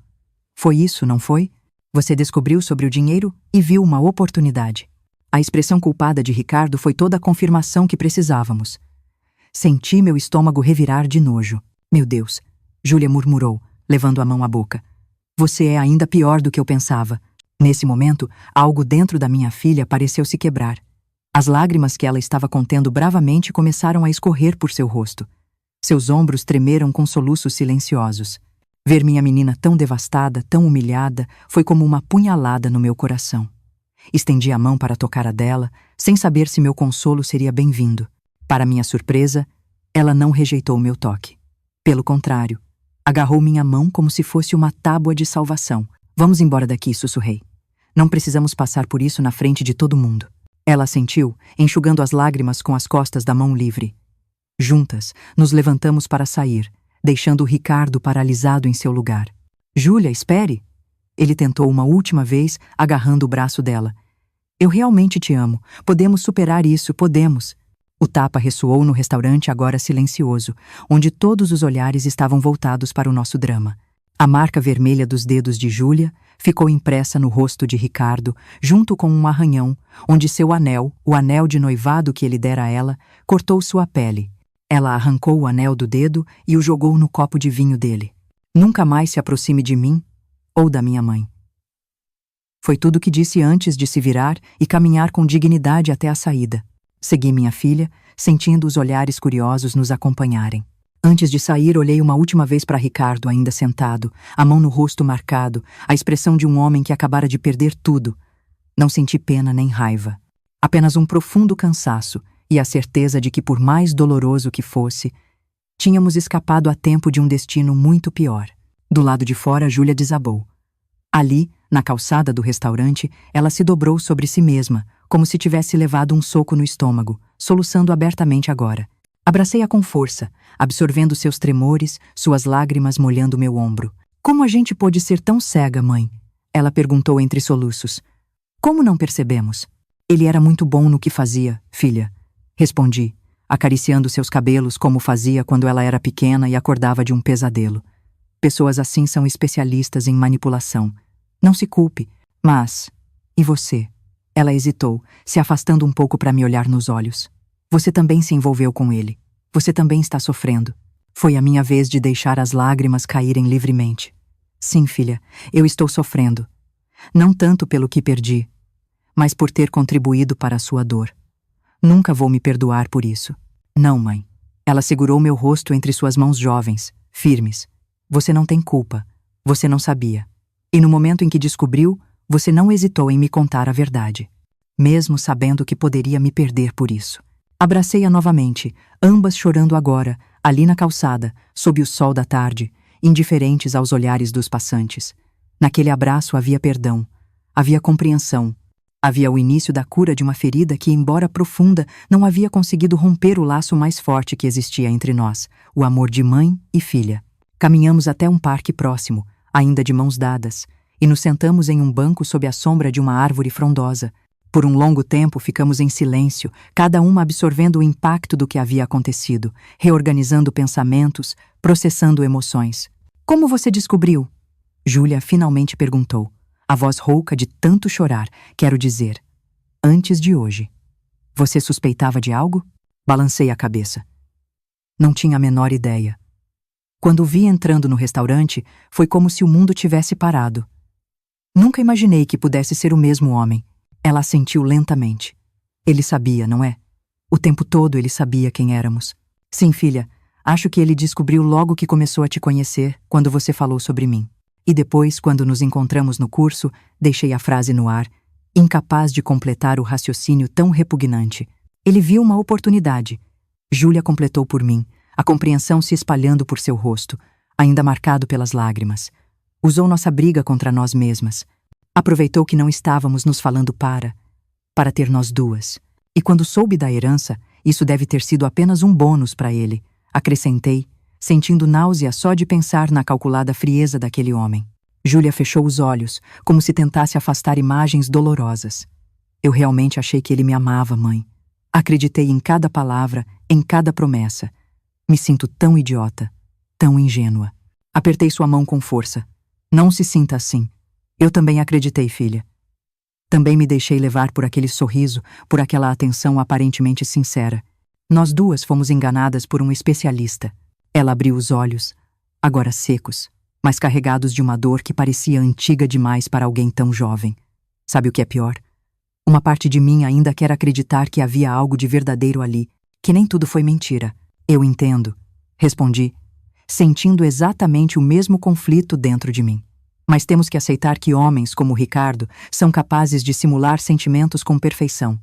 Foi isso, não foi? Você descobriu sobre o dinheiro e viu uma oportunidade. A expressão culpada de Ricardo foi toda a confirmação que precisávamos. Senti meu estômago revirar de nojo. Meu Deus, Júlia murmurou, levando a mão à boca. Você é ainda pior do que eu pensava. Nesse momento, algo dentro da minha filha pareceu se quebrar. As lágrimas que ela estava contendo bravamente começaram a escorrer por seu rosto. Seus ombros tremeram com soluços silenciosos. Ver minha menina tão devastada, tão humilhada, foi como uma punhalada no meu coração. Estendi a mão para tocar a dela, sem saber se meu consolo seria bem-vindo. Para minha surpresa, ela não rejeitou meu toque. Pelo contrário, agarrou minha mão como se fosse uma tábua de salvação. Vamos embora daqui, sussurrei. Não precisamos passar por isso na frente de todo mundo. Ela assentiu, enxugando as lágrimas com as costas da mão livre. Juntas, nos levantamos para sair, deixando o Ricardo paralisado em seu lugar. Júlia, espere! Ele tentou uma última vez, agarrando o braço dela. Eu realmente te amo. Podemos superar isso, podemos. O tapa ressoou no restaurante agora silencioso, onde todos os olhares estavam voltados para o nosso drama. A marca vermelha dos dedos de Júlia ficou impressa no rosto de Ricardo, junto com um arranhão, onde seu anel, o anel de noivado que ele dera a ela, cortou sua pele. Ela arrancou o anel do dedo e o jogou no copo de vinho dele. Nunca mais se aproxime de mim ou da minha mãe. Foi tudo o que disse antes de se virar e caminhar com dignidade até a saída. Segui minha filha, sentindo os olhares curiosos nos acompanharem. Antes de sair, olhei uma última vez para Ricardo, ainda sentado, a mão no rosto marcado, a expressão de um homem que acabara de perder tudo. Não senti pena nem raiva. Apenas um profundo cansaço e a certeza de que, por mais doloroso que fosse, tínhamos escapado a tempo de um destino muito pior. Do lado de fora, Júlia desabou. Ali, na calçada do restaurante, ela se dobrou sobre si mesma, como se tivesse levado um soco no estômago, soluçando abertamente agora. Abracei-a com força, absorvendo seus tremores, suas lágrimas molhando meu ombro. Como a gente pôde ser tão cega, mãe? Ela perguntou entre soluços. Como não percebemos? Ele era muito bom no que fazia, filha. Respondi, acariciando seus cabelos como fazia quando ela era pequena e acordava de um pesadelo. Pessoas assim são especialistas em manipulação. Não se culpe, mas... E você? Ela hesitou, se afastando um pouco para me olhar nos olhos. Você também se envolveu com ele. Você também está sofrendo. Foi a minha vez de deixar as lágrimas caírem livremente. Sim, filha, eu estou sofrendo. Não tanto pelo que perdi, mas por ter contribuído para a sua dor. Nunca vou me perdoar por isso. Não, mãe. Ela segurou meu rosto entre suas mãos jovens, firmes. Você não tem culpa. Você não sabia. E no momento em que descobriu, você não hesitou em me contar a verdade. Mesmo sabendo que poderia me perder por isso. Abracei-a novamente, ambas chorando agora, ali na calçada, sob o sol da tarde, indiferentes aos olhares dos passantes. Naquele abraço havia perdão, havia compreensão, havia o início da cura de uma ferida que, embora profunda, não havia conseguido romper o laço mais forte que existia entre nós, o amor de mãe e filha. Caminhamos até um parque próximo, ainda de mãos dadas, e nos sentamos em um banco sob a sombra de uma árvore frondosa. Por um longo tempo ficamos em silêncio, cada uma absorvendo o impacto do que havia acontecido, reorganizando pensamentos, processando emoções. Como você descobriu? Júlia finalmente perguntou, a voz rouca de tanto chorar, quero dizer, antes de hoje. Você suspeitava de algo? Balancei a cabeça. Não tinha a menor ideia. Quando o vi entrando no restaurante, foi como se o mundo tivesse parado. Nunca imaginei que pudesse ser o mesmo homem. Ela assentiu lentamente. Ele sabia, não é? O tempo todo ele sabia quem éramos. Sim, filha, acho que ele descobriu logo que começou a te conhecer, quando você falou sobre mim. E depois, quando nos encontramos no curso, deixei a frase no ar, incapaz de completar o raciocínio tão repugnante. Ele viu uma oportunidade. Júlia completou por mim, a compreensão se espalhando por seu rosto, ainda marcado pelas lágrimas. Usou nossa briga contra nós mesmas. Aproveitou que não estávamos nos falando para ter nós duas. E quando soube da herança, Isso deve ter sido apenas um bônus para ele, acrescentei, sentindo náusea só de pensar na calculada frieza daquele homem. Júlia fechou os olhos, como se tentasse afastar imagens dolorosas. Eu realmente achei que ele me amava, mãe. Acreditei em cada palavra, em cada promessa. Me sinto tão idiota, tão ingênua. Apertei sua mão com força. Não se sinta assim. Eu também acreditei, filha. Também me deixei levar por aquele sorriso, por aquela atenção aparentemente sincera. Nós duas fomos enganadas por um especialista. Ela abriu os olhos, agora secos, mas carregados de uma dor que parecia antiga demais para alguém tão jovem. Sabe o que é pior? Uma parte de mim ainda quer acreditar que havia algo de verdadeiro ali, que nem tudo foi mentira. Eu entendo, respondi, sentindo exatamente o mesmo conflito dentro de mim. Mas temos que aceitar que homens como Ricardo são capazes de simular sentimentos com perfeição.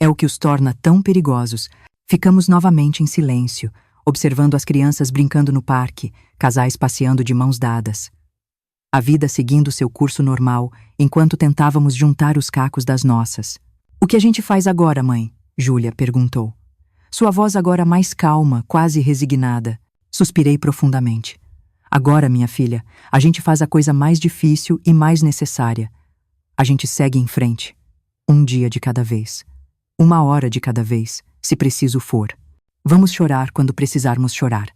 É o que os torna tão perigosos. Ficamos novamente em silêncio, observando as crianças brincando no parque, casais passeando de mãos dadas. A vida seguindo seu curso normal, enquanto tentávamos juntar os cacos das nossas. "O que a gente faz agora, mãe?" Júlia perguntou. Sua voz agora mais calma, quase resignada. Suspirei profundamente. "Agora, minha filha, a gente faz a coisa mais difícil e mais necessária. A gente segue em frente. Um dia de cada vez. Uma hora de cada vez, se preciso for. Vamos chorar quando precisarmos chorar.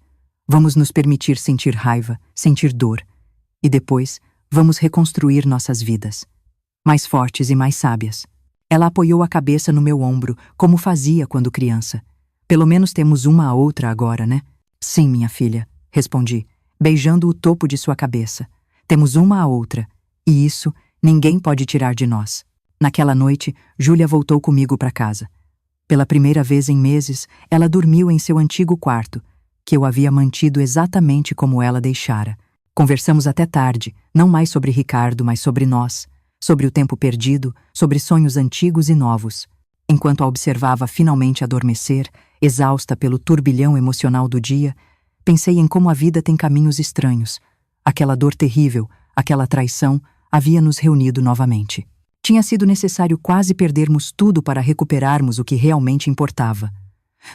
Vamos nos permitir sentir raiva, sentir dor. E depois, vamos reconstruir nossas vidas. Mais fortes e mais sábias." Ela apoiou a cabeça no meu ombro, como fazia quando criança. "Pelo menos temos uma a outra agora, né?" "Sim, minha filha", respondi, beijando o topo de sua cabeça. "Temos uma a outra, e isso ninguém pode tirar de nós." Naquela noite, Júlia voltou comigo para casa. Pela primeira vez em meses, ela dormiu em seu antigo quarto, que eu havia mantido exatamente como ela deixara. Conversamos até tarde, não mais sobre Ricardo, mas sobre nós, sobre o tempo perdido, sobre sonhos antigos e novos. Enquanto a observava finalmente adormecer, exausta pelo turbilhão emocional do dia, pensei em como a vida tem caminhos estranhos. Aquela dor terrível, aquela traição, havia nos reunido novamente. Tinha sido necessário quase perdermos tudo para recuperarmos o que realmente importava.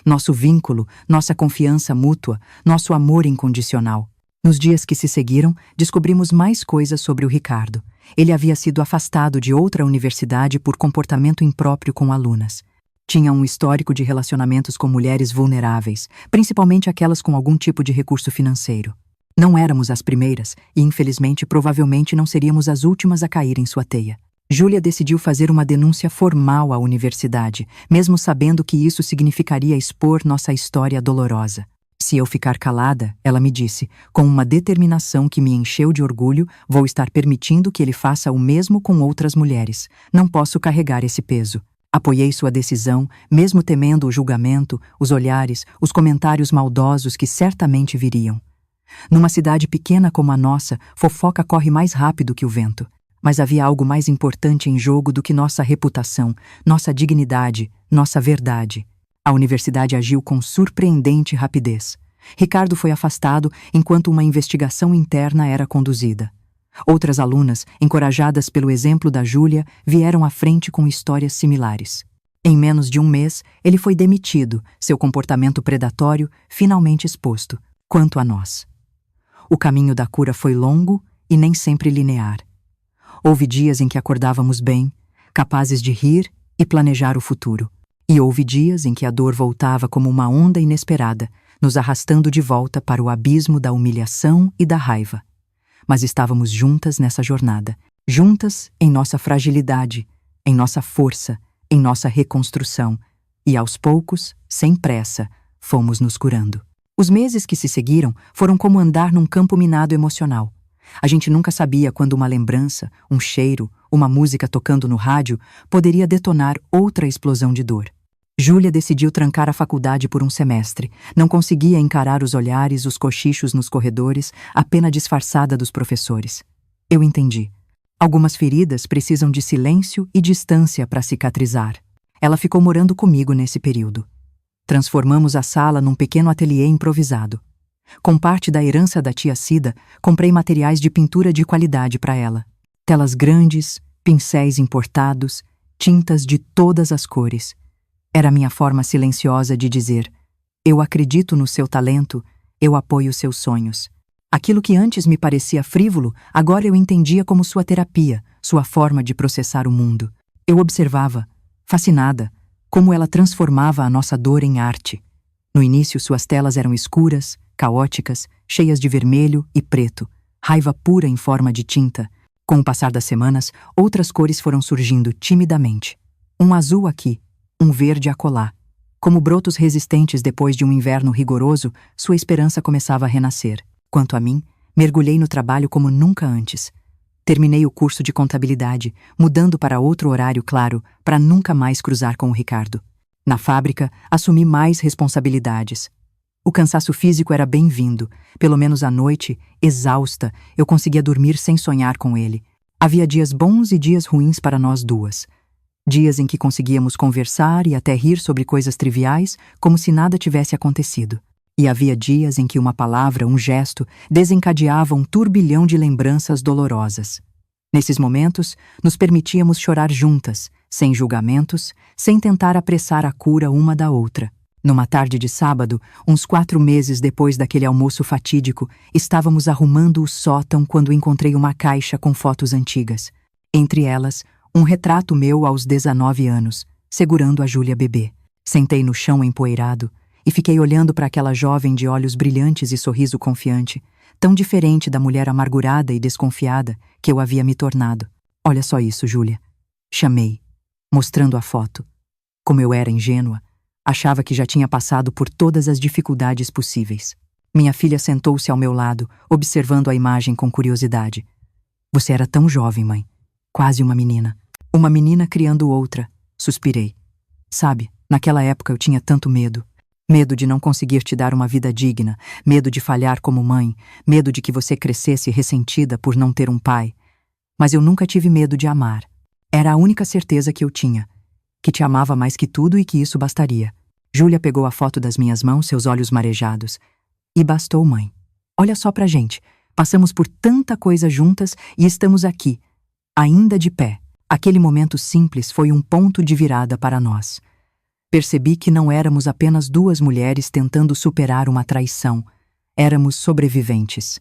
Nosso vínculo, nossa confiança mútua, nosso amor incondicional. Nos dias que se seguiram, descobrimos mais coisas sobre o Ricardo. Ele havia sido afastado de outra universidade por comportamento impróprio com alunas. Tinha um histórico de relacionamentos com mulheres vulneráveis, principalmente aquelas com algum tipo de recurso financeiro. Não éramos as primeiras e, infelizmente, provavelmente não seríamos as últimas a cair em sua teia. Júlia decidiu fazer uma denúncia formal à universidade, mesmo sabendo que isso significaria expor nossa história dolorosa. Se eu ficar calada, ela me disse, com uma determinação que me encheu de orgulho, vou estar permitindo que ele faça o mesmo com outras mulheres. Não posso carregar esse peso. Apoiei sua decisão, mesmo temendo o julgamento, os olhares, os comentários maldosos que certamente viriam. Numa cidade pequena como a nossa, fofoca corre mais rápido que o vento. Mas havia algo mais importante em jogo do que nossa reputação, nossa dignidade, nossa verdade. A universidade agiu com surpreendente rapidez. Ricardo foi afastado enquanto uma investigação interna era conduzida. Outras alunas, encorajadas pelo exemplo da Júlia, vieram à frente com histórias similares. Em menos de um mês, ele foi demitido, seu comportamento predatório finalmente exposto. Quanto a nós. O caminho da cura foi longo e nem sempre linear. Houve dias em que acordávamos bem, capazes de rir e planejar o futuro. E houve dias em que a dor voltava como uma onda inesperada, nos arrastando de volta para o abismo da humilhação e da raiva. Mas estávamos juntas nessa jornada, juntas em nossa fragilidade, em nossa força, em nossa reconstrução, e aos poucos, sem pressa, fomos nos curando. Os meses que se seguiram foram como andar num campo minado emocional. A gente nunca sabia quando uma lembrança, um cheiro, uma música tocando no rádio poderia detonar outra explosão de dor. Júlia decidiu trancar a faculdade por um semestre. Não conseguia encarar os olhares, os cochichos nos corredores, a pena disfarçada dos professores. Eu entendi. Algumas feridas precisam de silêncio e distância para cicatrizar. Ela ficou morando comigo nesse período. Transformamos a sala num pequeno ateliê improvisado. Com parte da herança da tia Cida, comprei materiais de pintura de qualidade para ela. Telas grandes, pincéis importados, tintas de todas as cores. Era minha forma silenciosa de dizer: eu acredito no seu talento, eu apoio seus sonhos. Aquilo que antes me parecia frívolo, agora eu entendia como sua terapia, sua forma de processar o mundo. Eu observava, fascinada, como ela transformava a nossa dor em arte. No início, suas telas eram escuras, caóticas, cheias de vermelho e preto, raiva pura em forma de tinta. Com o passar das semanas, outras cores foram surgindo timidamente. Um azul aqui, um verde acolá. Como brotos resistentes depois de um inverno rigoroso, sua esperança começava a renascer. Quanto a mim, mergulhei no trabalho como nunca antes. Terminei o curso de contabilidade, mudando para outro horário claro, para nunca mais cruzar com o Ricardo. Na fábrica, assumi mais responsabilidades. O cansaço físico era bem-vindo. Pelo menos à noite, exausta, eu conseguia dormir sem sonhar com ele. Havia dias bons e dias ruins para nós duas. Dias em que conseguíamos conversar e até rir sobre coisas triviais, como se nada tivesse acontecido. E havia dias em que uma palavra, um gesto, desencadeava um turbilhão de lembranças dolorosas. Nesses momentos, nos permitíamos chorar juntas, sem julgamentos, sem tentar apressar a cura uma da outra. Numa tarde de sábado, uns 4 meses depois daquele almoço fatídico, estávamos arrumando o sótão quando encontrei uma caixa com fotos antigas. Entre elas, um retrato meu aos 19 anos, segurando a Júlia bebê. Sentei no chão empoeirado e fiquei olhando para aquela jovem de olhos brilhantes e sorriso confiante, tão diferente da mulher amargurada e desconfiada que eu havia me tornado. Olha só isso, Júlia. Chamei, mostrando a foto. Como eu era ingênua, achava que já tinha passado por todas as dificuldades possíveis. Minha filha sentou-se ao meu lado, observando a imagem com curiosidade. Você era tão jovem, mãe. Quase uma menina. Uma menina criando outra. Suspirei. Sabe, naquela época eu tinha tanto medo. Medo de não conseguir te dar uma vida digna, medo de falhar como mãe, medo de que você crescesse ressentida por não ter um pai. Mas eu nunca tive medo de amar. Era a única certeza que eu tinha, que te amava mais que tudo e que isso bastaria. Júlia pegou a foto das minhas mãos, seus olhos marejados. E bastou, mãe. Olha só pra gente, passamos por tanta coisa juntas e estamos aqui, ainda de pé. Aquele momento simples foi um ponto de virada para nós. Percebi que não éramos apenas 2 mulheres tentando superar uma traição. Éramos sobreviventes.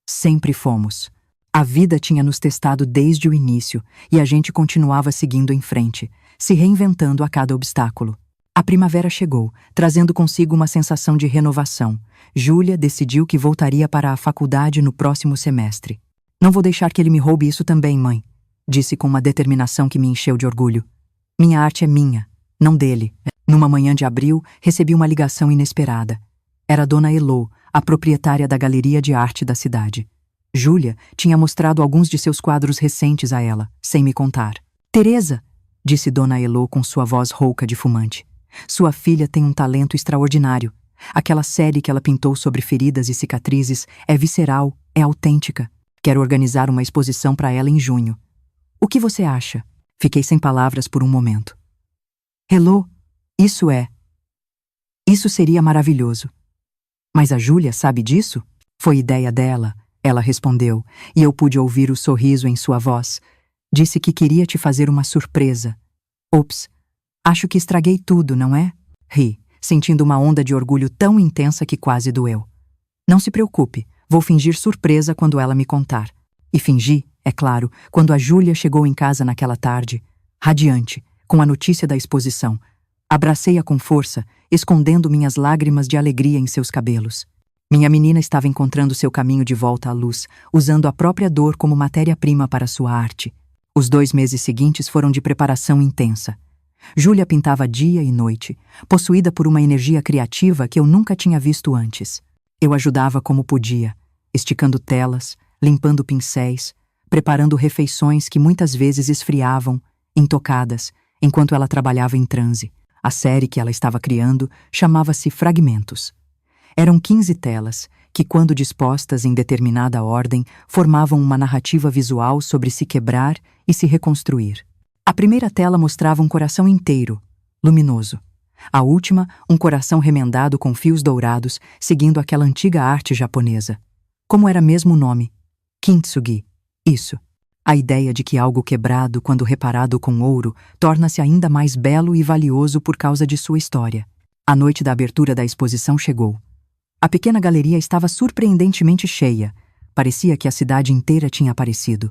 Sempre fomos. A vida tinha nos testado desde o início e a gente continuava seguindo em frente, se reinventando a cada obstáculo. A primavera chegou, trazendo consigo uma sensação de renovação. Júlia decidiu que voltaria para a faculdade no próximo semestre. Não vou deixar que ele me roube isso também, mãe, disse com uma determinação que me encheu de orgulho. Minha arte é minha, não dele. Numa manhã de abril, recebi uma ligação inesperada. Era Dona Elô, a proprietária da galeria de arte da cidade. Júlia tinha mostrado alguns de seus quadros recentes a ela, sem me contar. Teresa, disse Dona Elô com sua voz rouca de fumante. Sua filha tem um talento extraordinário. Aquela série que ela pintou sobre feridas e cicatrizes é visceral, é autêntica. Quero organizar uma exposição para ela em junho. O que você acha? Fiquei sem palavras por um momento. Elô, Isso seria maravilhoso. Mas a Júlia sabe disso? Foi ideia dela, ela respondeu, e eu pude ouvir o sorriso em sua voz. Disse que queria te fazer uma surpresa. Ops, acho que estraguei tudo, não é? Ri, sentindo uma onda de orgulho tão intensa que quase doeu. Não se preocupe, vou fingir surpresa quando ela me contar. E fingi, é claro, quando a Júlia chegou em casa naquela tarde, radiante, com a notícia da exposição. Abracei-a com força, escondendo minhas lágrimas de alegria em seus cabelos. Minha menina estava encontrando seu caminho de volta à luz, usando a própria dor como matéria-prima para sua arte. Os 2 meses seguintes foram de preparação intensa. Júlia pintava dia e noite, possuída por uma energia criativa que eu nunca tinha visto antes. Eu ajudava como podia, esticando telas, limpando pincéis, preparando refeições que muitas vezes esfriavam, intocadas, enquanto ela trabalhava em transe. A série que ela estava criando chamava-se Fragmentos. Eram 15 telas, que quando dispostas em determinada ordem, formavam uma narrativa visual sobre se quebrar e se reconstruir. A primeira tela mostrava um coração inteiro, luminoso. A última, um coração remendado com fios dourados, seguindo aquela antiga arte japonesa. Como era mesmo o nome? Kintsugi. Isso. A ideia de que algo quebrado, quando reparado com ouro, torna-se ainda mais belo e valioso por causa de sua história. A noite da abertura da exposição chegou. A pequena galeria estava surpreendentemente cheia. Parecia que a cidade inteira tinha aparecido.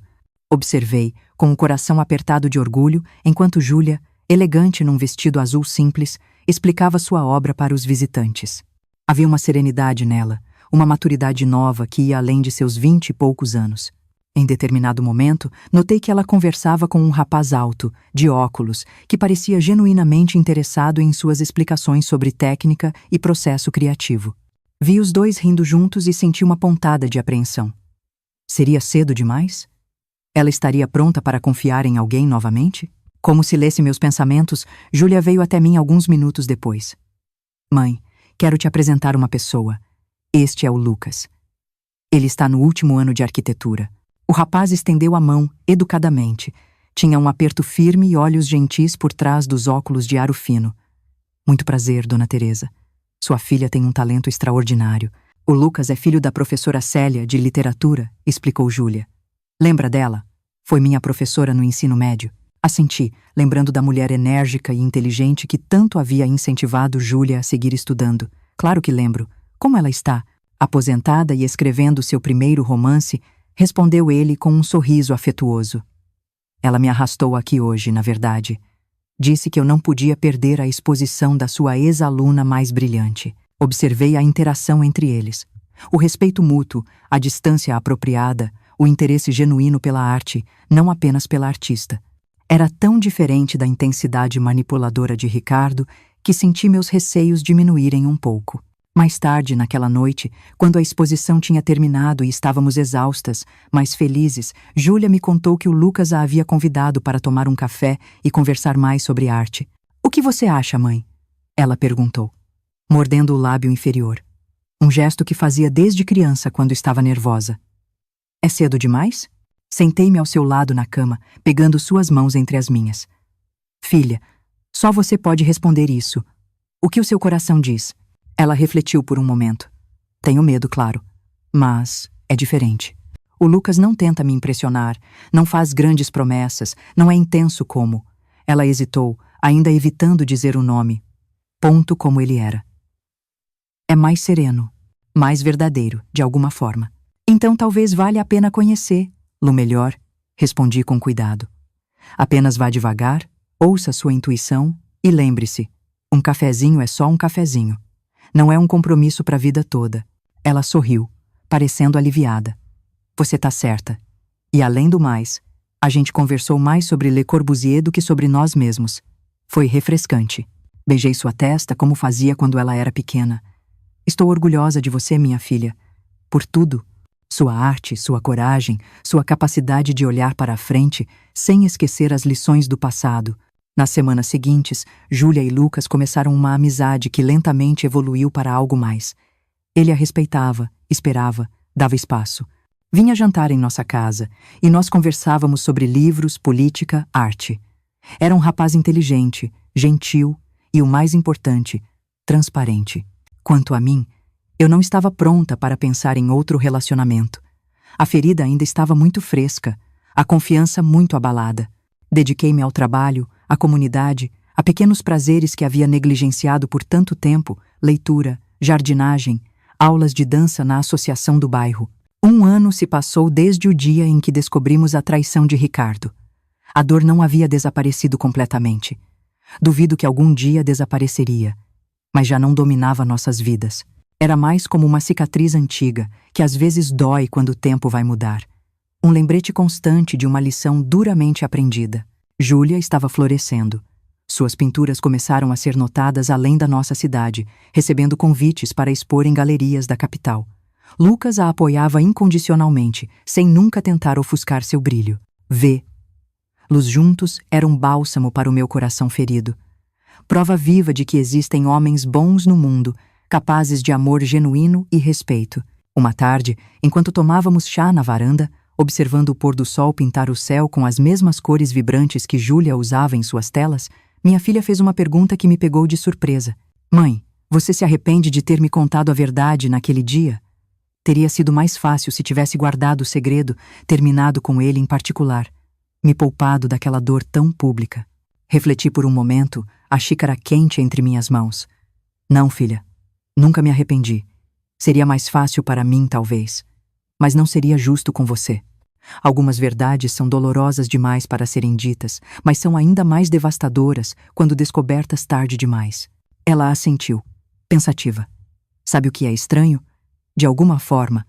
Observei, com o coração apertado de orgulho, enquanto Júlia, elegante num vestido azul simples, explicava sua obra para os visitantes. Havia uma serenidade nela, uma maturidade nova que ia além de seus 20 e poucos anos. Em determinado momento, notei que ela conversava com um rapaz alto, de óculos, que parecia genuinamente interessado em suas explicações sobre técnica e processo criativo. Vi os dois rindo juntos e senti uma pontada de apreensão. Seria cedo demais? Ela estaria pronta para confiar em alguém novamente? Como se lesse meus pensamentos, Júlia veio até mim alguns minutos depois. Mãe, quero te apresentar uma pessoa. Este é o Lucas. Ele está no último ano de arquitetura. O rapaz estendeu a mão, educadamente. Tinha um aperto firme e olhos gentis por trás dos óculos de aro fino. Muito prazer, Dona Teresa. Sua filha tem um talento extraordinário. O Lucas é filho da professora Célia, de literatura, explicou Júlia. Lembra dela? Foi minha professora no ensino médio. Assenti, lembrando da mulher enérgica e inteligente que tanto havia incentivado Júlia a seguir estudando. Claro que lembro. Como ela está? Aposentada e escrevendo seu primeiro romance, respondeu ele com um sorriso afetuoso. Ela me arrastou aqui hoje, na verdade. Disse que eu não podia perder a exposição da sua ex-aluna mais brilhante. Observei a interação entre eles. O respeito mútuo, a distância apropriada, o interesse genuíno pela arte, não apenas pela artista. Era tão diferente da intensidade manipuladora de Ricardo que senti meus receios diminuírem um pouco. Mais tarde, naquela noite, quando a exposição tinha terminado e estávamos exaustas, mas felizes, Júlia me contou que o Lucas a havia convidado para tomar um café e conversar mais sobre arte. O que você acha, mãe? Ela perguntou, mordendo o lábio inferior. Um gesto que fazia desde criança quando estava nervosa. É cedo demais? Sentei-me ao seu lado na cama, pegando suas mãos entre as minhas. Filha, só você pode responder isso. O que o seu coração diz? Ela refletiu por um momento. Tenho medo, claro. Mas é diferente. O Lucas não tenta me impressionar, não faz grandes promessas, não é intenso como... Ela hesitou, ainda evitando dizer o nome. Ponto como ele era. É mais sereno, mais verdadeiro, de alguma forma. Então talvez valha a pena conhecer. Lo melhor, respondi com cuidado. Apenas vá devagar, ouça sua intuição e lembre-se, um cafezinho é só um cafezinho. Não é um compromisso para a vida toda. Ela sorriu, parecendo aliviada. Você tá certa. E além do mais, a gente conversou mais sobre Le Corbusier do que sobre nós mesmos. Foi refrescante. Beijei sua testa como fazia quando ela era pequena. Estou orgulhosa de você, minha filha. Por tudo. Sua arte, sua coragem, sua capacidade de olhar para a frente, sem esquecer as lições do passado. Nas semanas seguintes, Júlia e Lucas começaram uma amizade que lentamente evoluiu para algo mais. Ele a respeitava, esperava, dava espaço. Vinha jantar em nossa casa, e nós conversávamos sobre livros, política, arte. Era um rapaz inteligente, gentil e, o mais importante, transparente. Quanto a mim, eu não estava pronta para pensar em outro relacionamento. A ferida ainda estava muito fresca, a confiança muito abalada. Dediquei-me ao trabalho, à comunidade, a pequenos prazeres que havia negligenciado por tanto tempo, leitura, jardinagem, aulas de dança na associação do bairro. 1 ano se passou desde o dia em que descobrimos a traição de Ricardo. A dor não havia desaparecido completamente. Duvido que algum dia desapareceria, mas já não dominava nossas vidas. Era mais como uma cicatriz antiga, que às vezes dói quando o tempo vai mudar. Um lembrete constante de uma lição duramente aprendida. Júlia estava florescendo. Suas pinturas começaram a ser notadas além da nossa cidade, recebendo convites para expor em galerias da capital. Lucas a apoiava incondicionalmente, sem nunca tentar ofuscar seu brilho. Los juntos eram um bálsamo para o meu coração ferido. Prova viva de que existem homens bons no mundo, capazes de amor genuíno e respeito. Uma tarde, enquanto tomávamos chá na varanda, observando o pôr do sol pintar o céu com as mesmas cores vibrantes que Júlia usava em suas telas, minha filha fez uma pergunta que me pegou de surpresa. Mãe, você se arrepende de ter me contado a verdade naquele dia? Teria sido mais fácil se tivesse guardado o segredo, terminado com ele em particular, me poupado daquela dor tão pública. Refleti por um momento, a xícara quente entre minhas mãos. Não, filha. Nunca me arrependi. Seria mais fácil para mim, talvez. Mas não seria justo com você. Algumas verdades são dolorosas demais para serem ditas, mas são ainda mais devastadoras quando descobertas tarde demais. Ela assentiu, pensativa. Sabe o que é estranho? De alguma forma,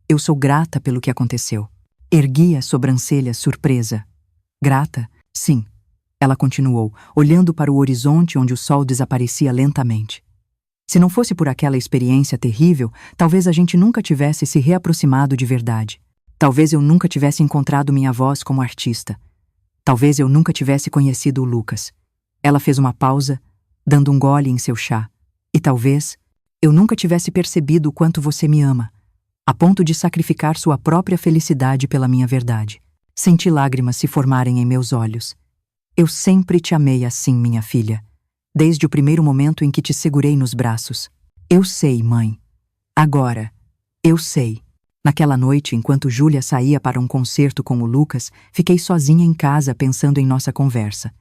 eu sou grata pelo que aconteceu. Ergui as sobrancelhas surpresa. Grata? Sim. Ela continuou, olhando para o horizonte onde o sol desaparecia lentamente. Se não fosse por aquela experiência terrível, talvez a gente nunca tivesse se reaproximado de verdade. Talvez eu nunca tivesse encontrado minha voz como artista. Talvez eu nunca tivesse conhecido o Lucas. Ela fez uma pausa, dando um gole em seu chá. E talvez eu nunca tivesse percebido o quanto você me ama, a ponto de sacrificar sua própria felicidade pela minha verdade. Senti lágrimas se formarem em meus olhos. Eu sempre te amei assim, minha filha, desde o primeiro momento em que te segurei nos braços. Eu sei, mãe. Agora, eu sei. Naquela noite, enquanto Júlia saía para um concerto com o Lucas, fiquei sozinha em casa pensando em nossa conversa.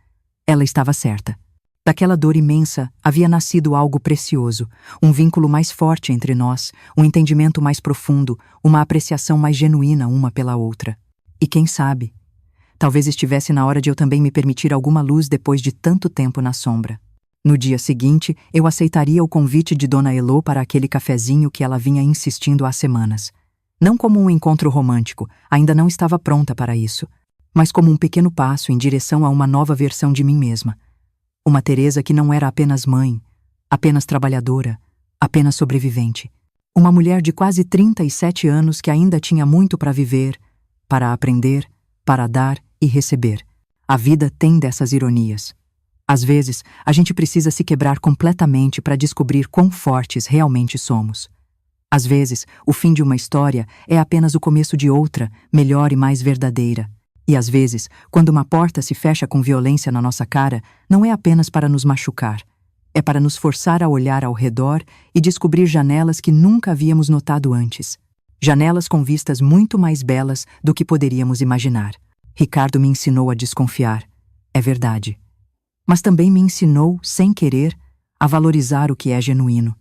Ela estava certa. Daquela dor imensa havia nascido algo precioso, um vínculo mais forte entre nós, um entendimento mais profundo, uma apreciação mais genuína uma pela outra. E quem sabe, talvez estivesse na hora de eu também me permitir alguma luz depois de tanto tempo na sombra. No dia seguinte, eu aceitaria o convite de Dona Elô para aquele cafezinho que ela vinha insistindo há semanas. Não como um encontro romântico, ainda não estava pronta para isso, mas como um pequeno passo em direção a uma nova versão de mim mesma. Uma Teresa que não era apenas mãe, apenas trabalhadora, apenas sobrevivente. Uma mulher de quase 37 anos que ainda tinha muito para viver, para aprender, para dar e receber. A vida tem dessas ironias. Às vezes, a gente precisa se quebrar completamente para descobrir quão fortes realmente somos. Às vezes, o fim de uma história é apenas o começo de outra, melhor e mais verdadeira. E às vezes, quando uma porta se fecha com violência na nossa cara, não é apenas para nos machucar. É para nos forçar a olhar ao redor e descobrir janelas que nunca havíamos notado antes. Janelas com vistas muito mais belas do que poderíamos imaginar. Ricardo me ensinou a desconfiar. É verdade. Mas também me ensinou, sem querer, a valorizar o que é genuíno.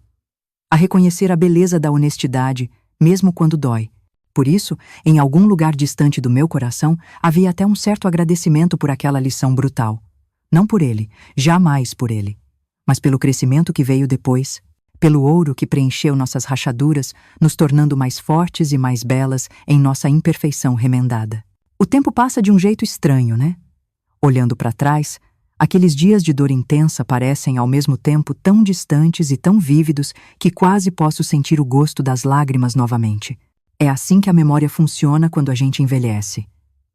A reconhecer a beleza da honestidade, mesmo quando dói. Por isso, em algum lugar distante do meu coração, havia até um certo agradecimento por aquela lição brutal. Não por ele, jamais por ele, mas pelo crescimento que veio depois, pelo ouro que preencheu nossas rachaduras, nos tornando mais fortes e mais belas em nossa imperfeição remendada. O tempo passa de um jeito estranho, né? Olhando para trás, aqueles dias de dor intensa parecem ao mesmo tempo tão distantes e tão vívidos que quase posso sentir o gosto das lágrimas novamente. É assim que a memória funciona quando a gente envelhece.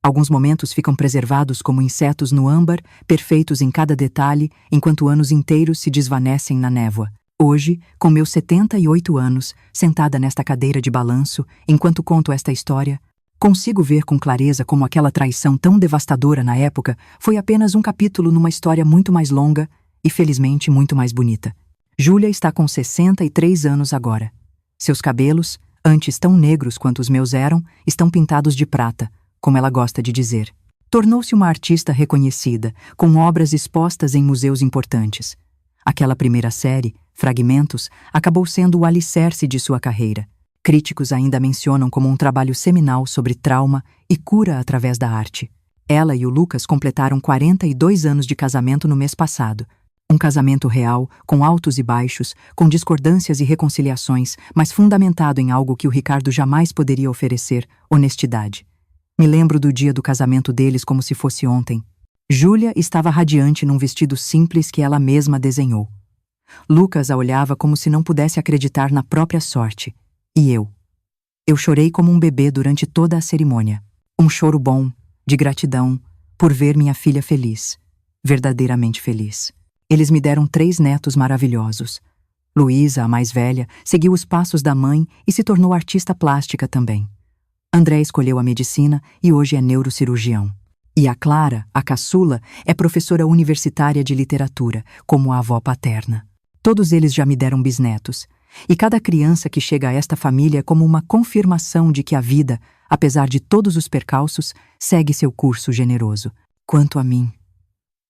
Alguns momentos ficam preservados como insetos no âmbar, perfeitos em cada detalhe, enquanto anos inteiros se desvanecem na névoa. Hoje, com meus 78 anos, sentada nesta cadeira de balanço, enquanto conto esta história, consigo ver com clareza como aquela traição tão devastadora na época foi apenas um capítulo numa história muito mais longa e, felizmente, muito mais bonita. Júlia está com 63 anos agora. Seus cabelos, antes tão negros quanto os meus eram, estão pintados de prata, como ela gosta de dizer. Tornou-se uma artista reconhecida, com obras expostas em museus importantes. Aquela primeira série, Fragmentos, acabou sendo o alicerce de sua carreira. Críticos ainda a mencionam como um trabalho seminal sobre trauma e cura através da arte. Ela e o Lucas completaram 42 anos de casamento no mês passado. Um casamento real, com altos e baixos, com discordâncias e reconciliações, mas fundamentado em algo que o Ricardo jamais poderia oferecer: honestidade. Me lembro do dia do casamento deles como se fosse ontem. Júlia estava radiante num vestido simples que ela mesma desenhou. Lucas a olhava como se não pudesse acreditar na própria sorte. E eu? Eu chorei como um bebê durante toda a cerimônia. Um choro bom, de gratidão, por ver minha filha feliz. Verdadeiramente feliz. Eles me deram 3 netos maravilhosos. Luísa, a mais velha, seguiu os passos da mãe e se tornou artista plástica também. André escolheu a medicina e hoje é neurocirurgião. E a Clara, a caçula, é professora universitária de literatura, como a avó paterna. Todos eles já me deram bisnetos, E cada criança que chega a esta família é como uma confirmação de que a vida, apesar de todos os percalços, segue seu curso generoso. Quanto a mim,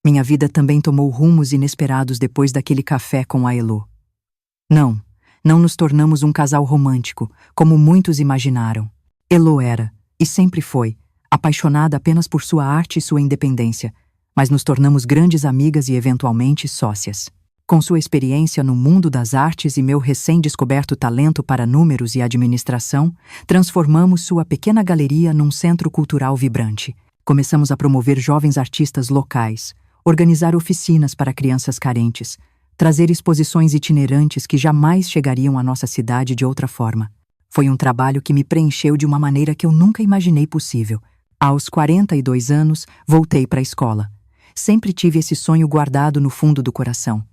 minha vida também tomou rumos inesperados depois daquele café com a Elo. Não nos tornamos um casal romântico, como muitos imaginaram. Elo era, e sempre foi, apaixonada apenas por sua arte e sua independência, mas nos tornamos grandes amigas e eventualmente sócias. Com sua experiência no mundo das artes e meu recém-descoberto talento para números e administração, transformamos sua pequena galeria num centro cultural vibrante. Começamos a promover jovens artistas locais, organizar oficinas para crianças carentes, trazer exposições itinerantes que jamais chegariam à nossa cidade de outra forma. Foi um trabalho que me preencheu de uma maneira que eu nunca imaginei possível. Aos 42 anos, voltei para a escola. Sempre tive esse sonho guardado no fundo do coração.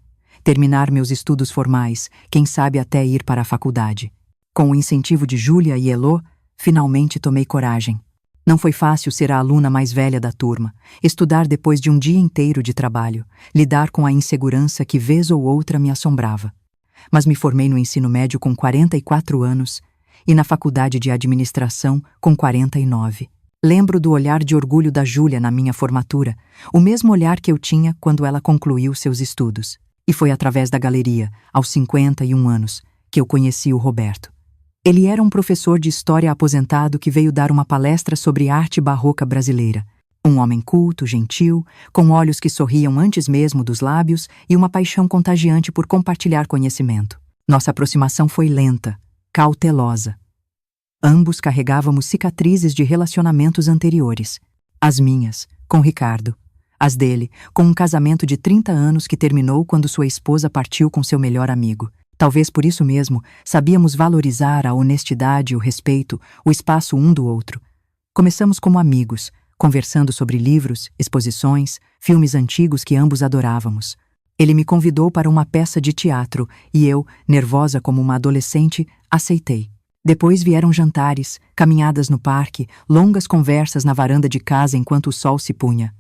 Terminar meus estudos formais, quem sabe até ir para a faculdade. Com o incentivo de Júlia e Elo, finalmente tomei coragem. Não foi fácil ser a aluna mais velha da turma, estudar depois de um dia inteiro de trabalho, lidar com a insegurança que vez ou outra me assombrava. Mas me formei no ensino médio com 44 anos e na faculdade de administração com 49. Lembro do olhar de orgulho da Júlia na minha formatura, o mesmo olhar que eu tinha quando ela concluiu seus estudos. E foi através da galeria, aos 51 anos, que eu conheci o Roberto. Ele era um professor de história aposentado que veio dar uma palestra sobre arte barroca brasileira. Um homem culto, gentil, com olhos que sorriam antes mesmo dos lábios e uma paixão contagiante por compartilhar conhecimento. Nossa aproximação foi lenta, cautelosa. Ambos carregávamos cicatrizes de relacionamentos anteriores. As minhas, com Ricardo. As dele, com um casamento de 30 anos que terminou quando sua esposa partiu com seu melhor amigo. Talvez por isso mesmo, sabíamos valorizar a honestidade e o respeito, o espaço um do outro. Começamos como amigos, conversando sobre livros, exposições, filmes antigos que ambos adorávamos. Ele me convidou para uma peça de teatro e eu, nervosa como uma adolescente, aceitei. Depois vieram jantares, caminhadas no parque, longas conversas na varanda de casa enquanto o sol se punha.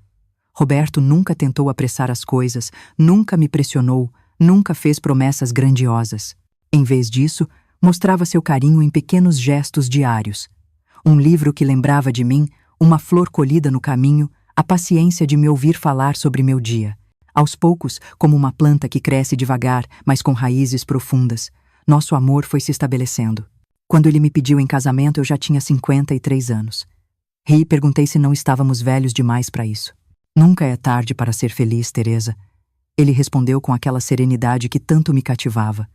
Roberto nunca tentou apressar as coisas, nunca me pressionou, nunca fez promessas grandiosas. Em vez disso, mostrava seu carinho em pequenos gestos diários. Um livro que lembrava de mim, uma flor colhida no caminho, a paciência de me ouvir falar sobre meu dia. Aos poucos, como uma planta que cresce devagar, mas com raízes profundas, nosso amor foi se estabelecendo. Quando ele me pediu em casamento, eu já tinha 53 anos. Ri e perguntei se não estávamos velhos demais para isso. Nunca é tarde para ser feliz, Teresa. Ele respondeu com aquela serenidade que tanto me cativava.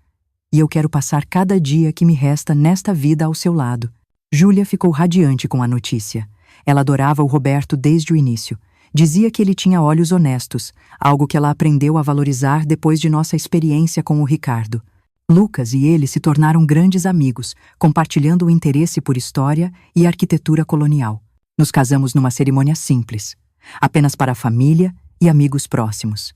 E eu quero passar cada dia que me resta nesta vida ao seu lado. Júlia ficou radiante com a notícia. Ela adorava o Roberto desde o início. Dizia que ele tinha olhos honestos, algo que ela aprendeu a valorizar depois de nossa experiência com o Ricardo. Lucas e ele se tornaram grandes amigos, compartilhando o interesse por história e arquitetura colonial. Nos casamos numa cerimônia simples, apenas para a família e amigos próximos.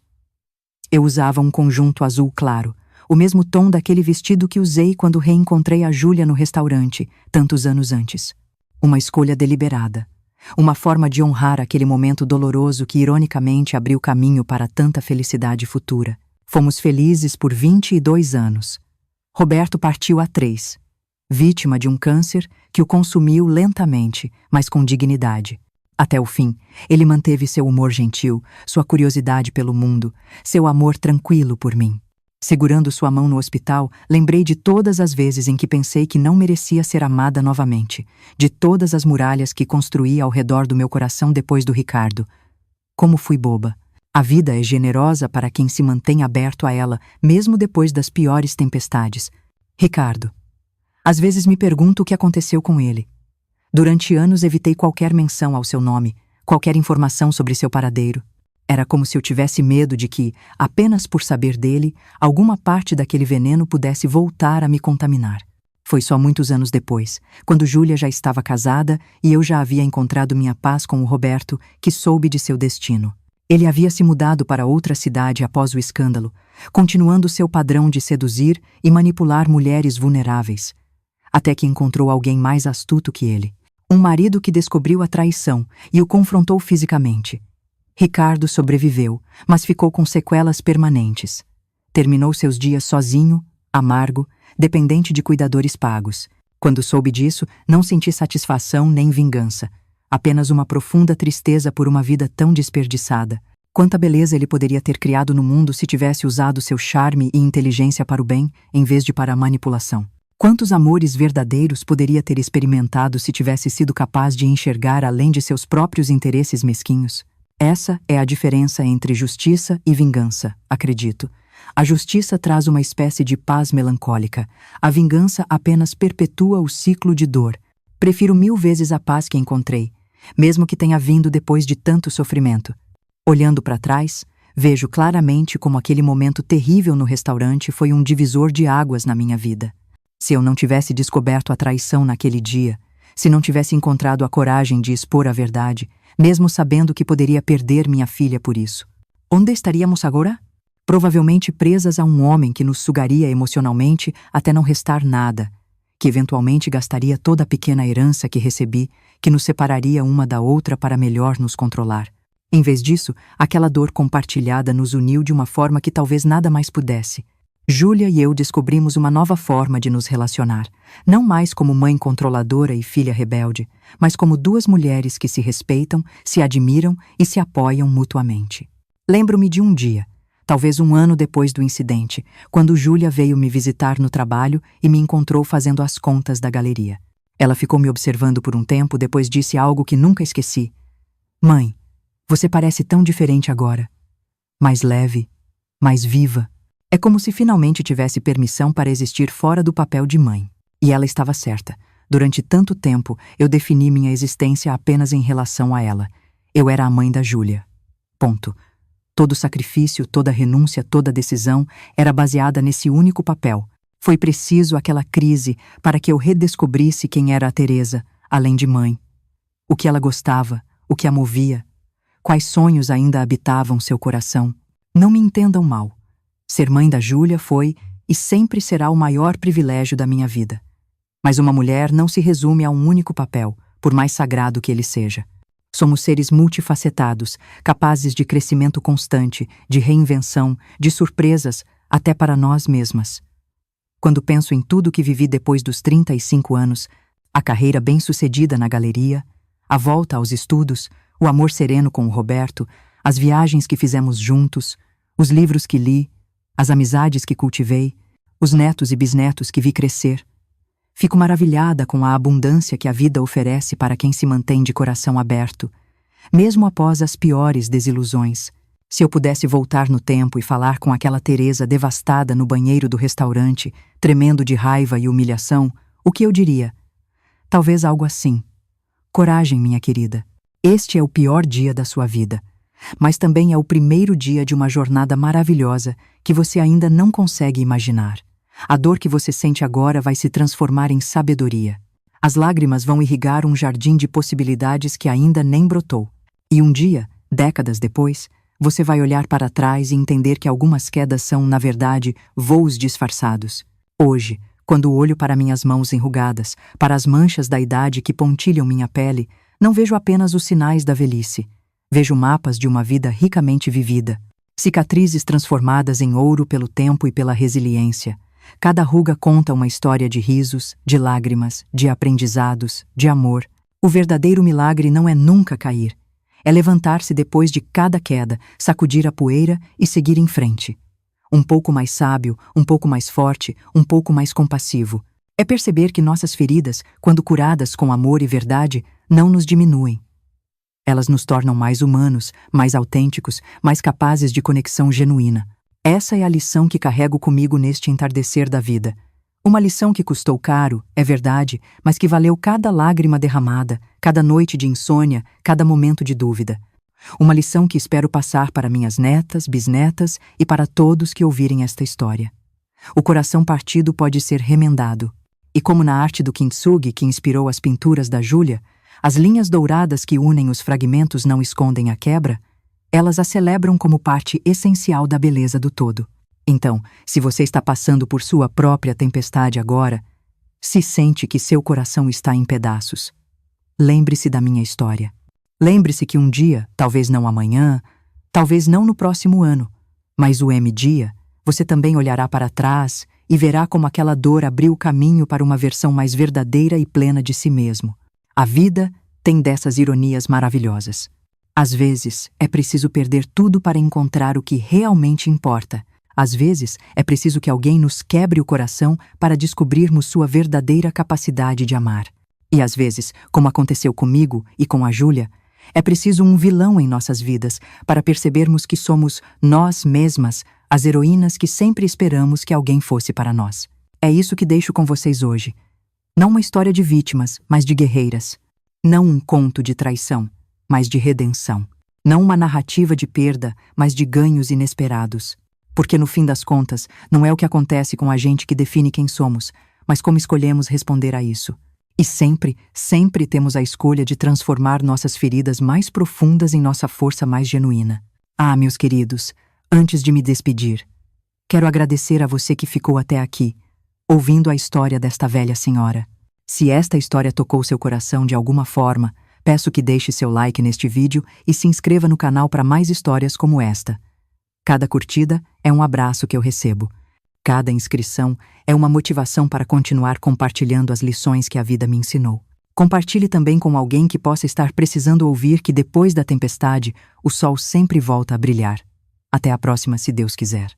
Eu usava um conjunto azul claro, o mesmo tom daquele vestido que usei quando reencontrei a Júlia no restaurante, tantos anos antes. Uma escolha deliberada, uma forma de honrar aquele momento doloroso que ironicamente abriu caminho para tanta felicidade futura. Fomos felizes por 22 anos. Roberto partiu há 3, vítima de um câncer que o consumiu lentamente, mas com dignidade. Até o fim, ele manteve seu humor gentil, sua curiosidade pelo mundo, seu amor tranquilo por mim. Segurando sua mão no hospital, lembrei de todas as vezes em que pensei que não merecia ser amada novamente, de todas as muralhas que construí ao redor do meu coração depois do Ricardo. Como fui boba. A vida é generosa para quem se mantém aberto a ela, mesmo depois das piores tempestades. Ricardo. Às vezes me pergunto o que aconteceu com ele. Durante anos evitei qualquer menção ao seu nome, qualquer informação sobre seu paradeiro. Era como se eu tivesse medo de que, apenas por saber dele, alguma parte daquele veneno pudesse voltar a me contaminar. Foi só muitos anos depois, quando Júlia já estava casada e eu já havia encontrado minha paz com o Roberto, que soube de seu destino. Ele havia se mudado para outra cidade após o escândalo, continuando seu padrão de seduzir e manipular mulheres vulneráveis, até que encontrou alguém mais astuto que ele. Um marido que descobriu a traição e o confrontou fisicamente. Ricardo sobreviveu, mas ficou com sequelas permanentes. Terminou seus dias sozinho, amargo, dependente de cuidadores pagos. Quando soube disso, não senti satisfação nem vingança. Apenas uma profunda tristeza por uma vida tão desperdiçada. Quanta beleza ele poderia ter criado no mundo se tivesse usado seu charme e inteligência para o bem, em vez de para a manipulação. Quantos amores verdadeiros poderia ter experimentado se tivesse sido capaz de enxergar além de seus próprios interesses mesquinhos? Essa é a diferença entre justiça e vingança, acredito. A justiça traz uma espécie de paz melancólica. A vingança apenas perpetua o ciclo de dor. Prefiro 1000 vezes a paz que encontrei, mesmo que tenha vindo depois de tanto sofrimento. Olhando para trás, vejo claramente como aquele momento terrível no restaurante foi um divisor de águas na minha vida. Se eu não tivesse descoberto a traição naquele dia, se não tivesse encontrado a coragem de expor a verdade, mesmo sabendo que poderia perder minha filha por isso, onde estaríamos agora? Provavelmente presas a um homem que nos sugaria emocionalmente até não restar nada, que eventualmente gastaria toda a pequena herança que recebi, que nos separaria uma da outra para melhor nos controlar. Em vez disso, aquela dor compartilhada nos uniu de uma forma que talvez nada mais pudesse. Júlia e eu descobrimos uma nova forma de nos relacionar, não mais como mãe controladora e filha rebelde, mas como duas mulheres que se respeitam, se admiram e se apoiam mutuamente. Lembro-me de um dia, talvez um ano depois do incidente, quando Júlia veio me visitar no trabalho e me encontrou fazendo as contas da galeria. Ela ficou me observando por um tempo, depois disse algo que nunca esqueci. Mãe, você parece tão diferente agora. Mais leve, mais viva. É como se finalmente tivesse permissão para existir fora do papel de mãe. E ela estava certa. Durante tanto tempo, eu defini minha existência apenas em relação a ela. Eu era a mãe da Júlia. Ponto. Todo sacrifício, toda renúncia, toda decisão era baseada nesse único papel. Foi preciso aquela crise para que eu redescobrisse quem era a Teresa, além de mãe. O que ela gostava, o que a movia. Quais sonhos ainda habitavam seu coração? Não me entendam mal. Ser mãe da Júlia foi e sempre será o maior privilégio da minha vida. Mas uma mulher não se resume a um único papel, por mais sagrado que ele seja. Somos seres multifacetados, capazes de crescimento constante, de reinvenção, de surpresas, até para nós mesmas. Quando penso em tudo que vivi depois dos 35 anos, a carreira bem-sucedida na galeria, a volta aos estudos, o amor sereno com o Roberto, as viagens que fizemos juntos, os livros que li, as amizades que cultivei, os netos e bisnetos que vi crescer. Fico maravilhada com a abundância que a vida oferece para quem se mantém de coração aberto, mesmo após as piores desilusões. Se eu pudesse voltar no tempo e falar com aquela Teresa devastada no banheiro do restaurante, tremendo de raiva e humilhação, o que eu diria? Talvez algo assim. Coragem, minha querida. Este é o pior dia da sua vida, mas também é o primeiro dia de uma jornada maravilhosa que você ainda não consegue imaginar. A dor que você sente agora vai se transformar em sabedoria. As lágrimas vão irrigar um jardim de possibilidades que ainda nem brotou. E um dia, décadas depois, você vai olhar para trás e entender que algumas quedas são, na verdade, voos disfarçados. Hoje, quando olho para minhas mãos enrugadas, para as manchas da idade que pontilham minha pele, não vejo apenas os sinais da velhice. Vejo mapas de uma vida ricamente vivida. Cicatrizes transformadas em ouro pelo tempo e pela resiliência. Cada ruga conta uma história de risos, de lágrimas, de aprendizados, de amor. O verdadeiro milagre não é nunca cair. É levantar-se depois de cada queda, sacudir a poeira e seguir em frente. Um pouco mais sábio, um pouco mais forte, um pouco mais compassivo. É perceber que nossas feridas, quando curadas com amor e verdade, não nos diminuem. Elas nos tornam mais humanos, mais autênticos, mais capazes de conexão genuína. Essa é a lição que carrego comigo neste entardecer da vida. Uma lição que custou caro, é verdade, mas que valeu cada lágrima derramada, cada noite de insônia, cada momento de dúvida. Uma lição que espero passar para minhas netas, bisnetas e para todos que ouvirem esta história. O coração partido pode ser remendado. E como na arte do kintsugi que inspirou as pinturas da Júlia, as linhas douradas que unem os fragmentos não escondem a quebra, elas a celebram como parte essencial da beleza do todo. Então, se você está passando por sua própria tempestade agora, se sente que seu coração está em pedaços, lembre-se da minha história. Lembre-se que um dia, talvez não amanhã, talvez não no próximo ano, mas o dia, você também olhará para trás e verá como aquela dor abriu o caminho para uma versão mais verdadeira e plena de si mesmo. A vida tem dessas ironias maravilhosas. Às vezes, é preciso perder tudo para encontrar o que realmente importa. Às vezes, é preciso que alguém nos quebre o coração para descobrirmos sua verdadeira capacidade de amar. E às vezes, como aconteceu comigo e com a Júlia, é preciso um vilão em nossas vidas para percebermos que somos nós mesmas as heroínas que sempre esperamos que alguém fosse para nós. É isso que deixo com vocês hoje. Não uma história de vítimas, mas de guerreiras. Não um conto de traição, mas de redenção. Não uma narrativa de perda, mas de ganhos inesperados. Porque no fim das contas, não é o que acontece com a gente que define quem somos, mas como escolhemos responder a isso. E sempre, sempre temos a escolha de transformar nossas feridas mais profundas em nossa força mais genuína. Ah, meus queridos, antes de me despedir, quero agradecer a você que ficou até aqui, ouvindo a história desta velha senhora. Se esta história tocou seu coração de alguma forma, peço que deixe seu like neste vídeo e se inscreva no canal para mais histórias como esta. Cada curtida é um abraço que eu recebo. Cada inscrição é uma motivação para continuar compartilhando as lições que a vida me ensinou. Compartilhe também com alguém que possa estar precisando ouvir que depois da tempestade, o sol sempre volta a brilhar. Até a próxima, se Deus quiser.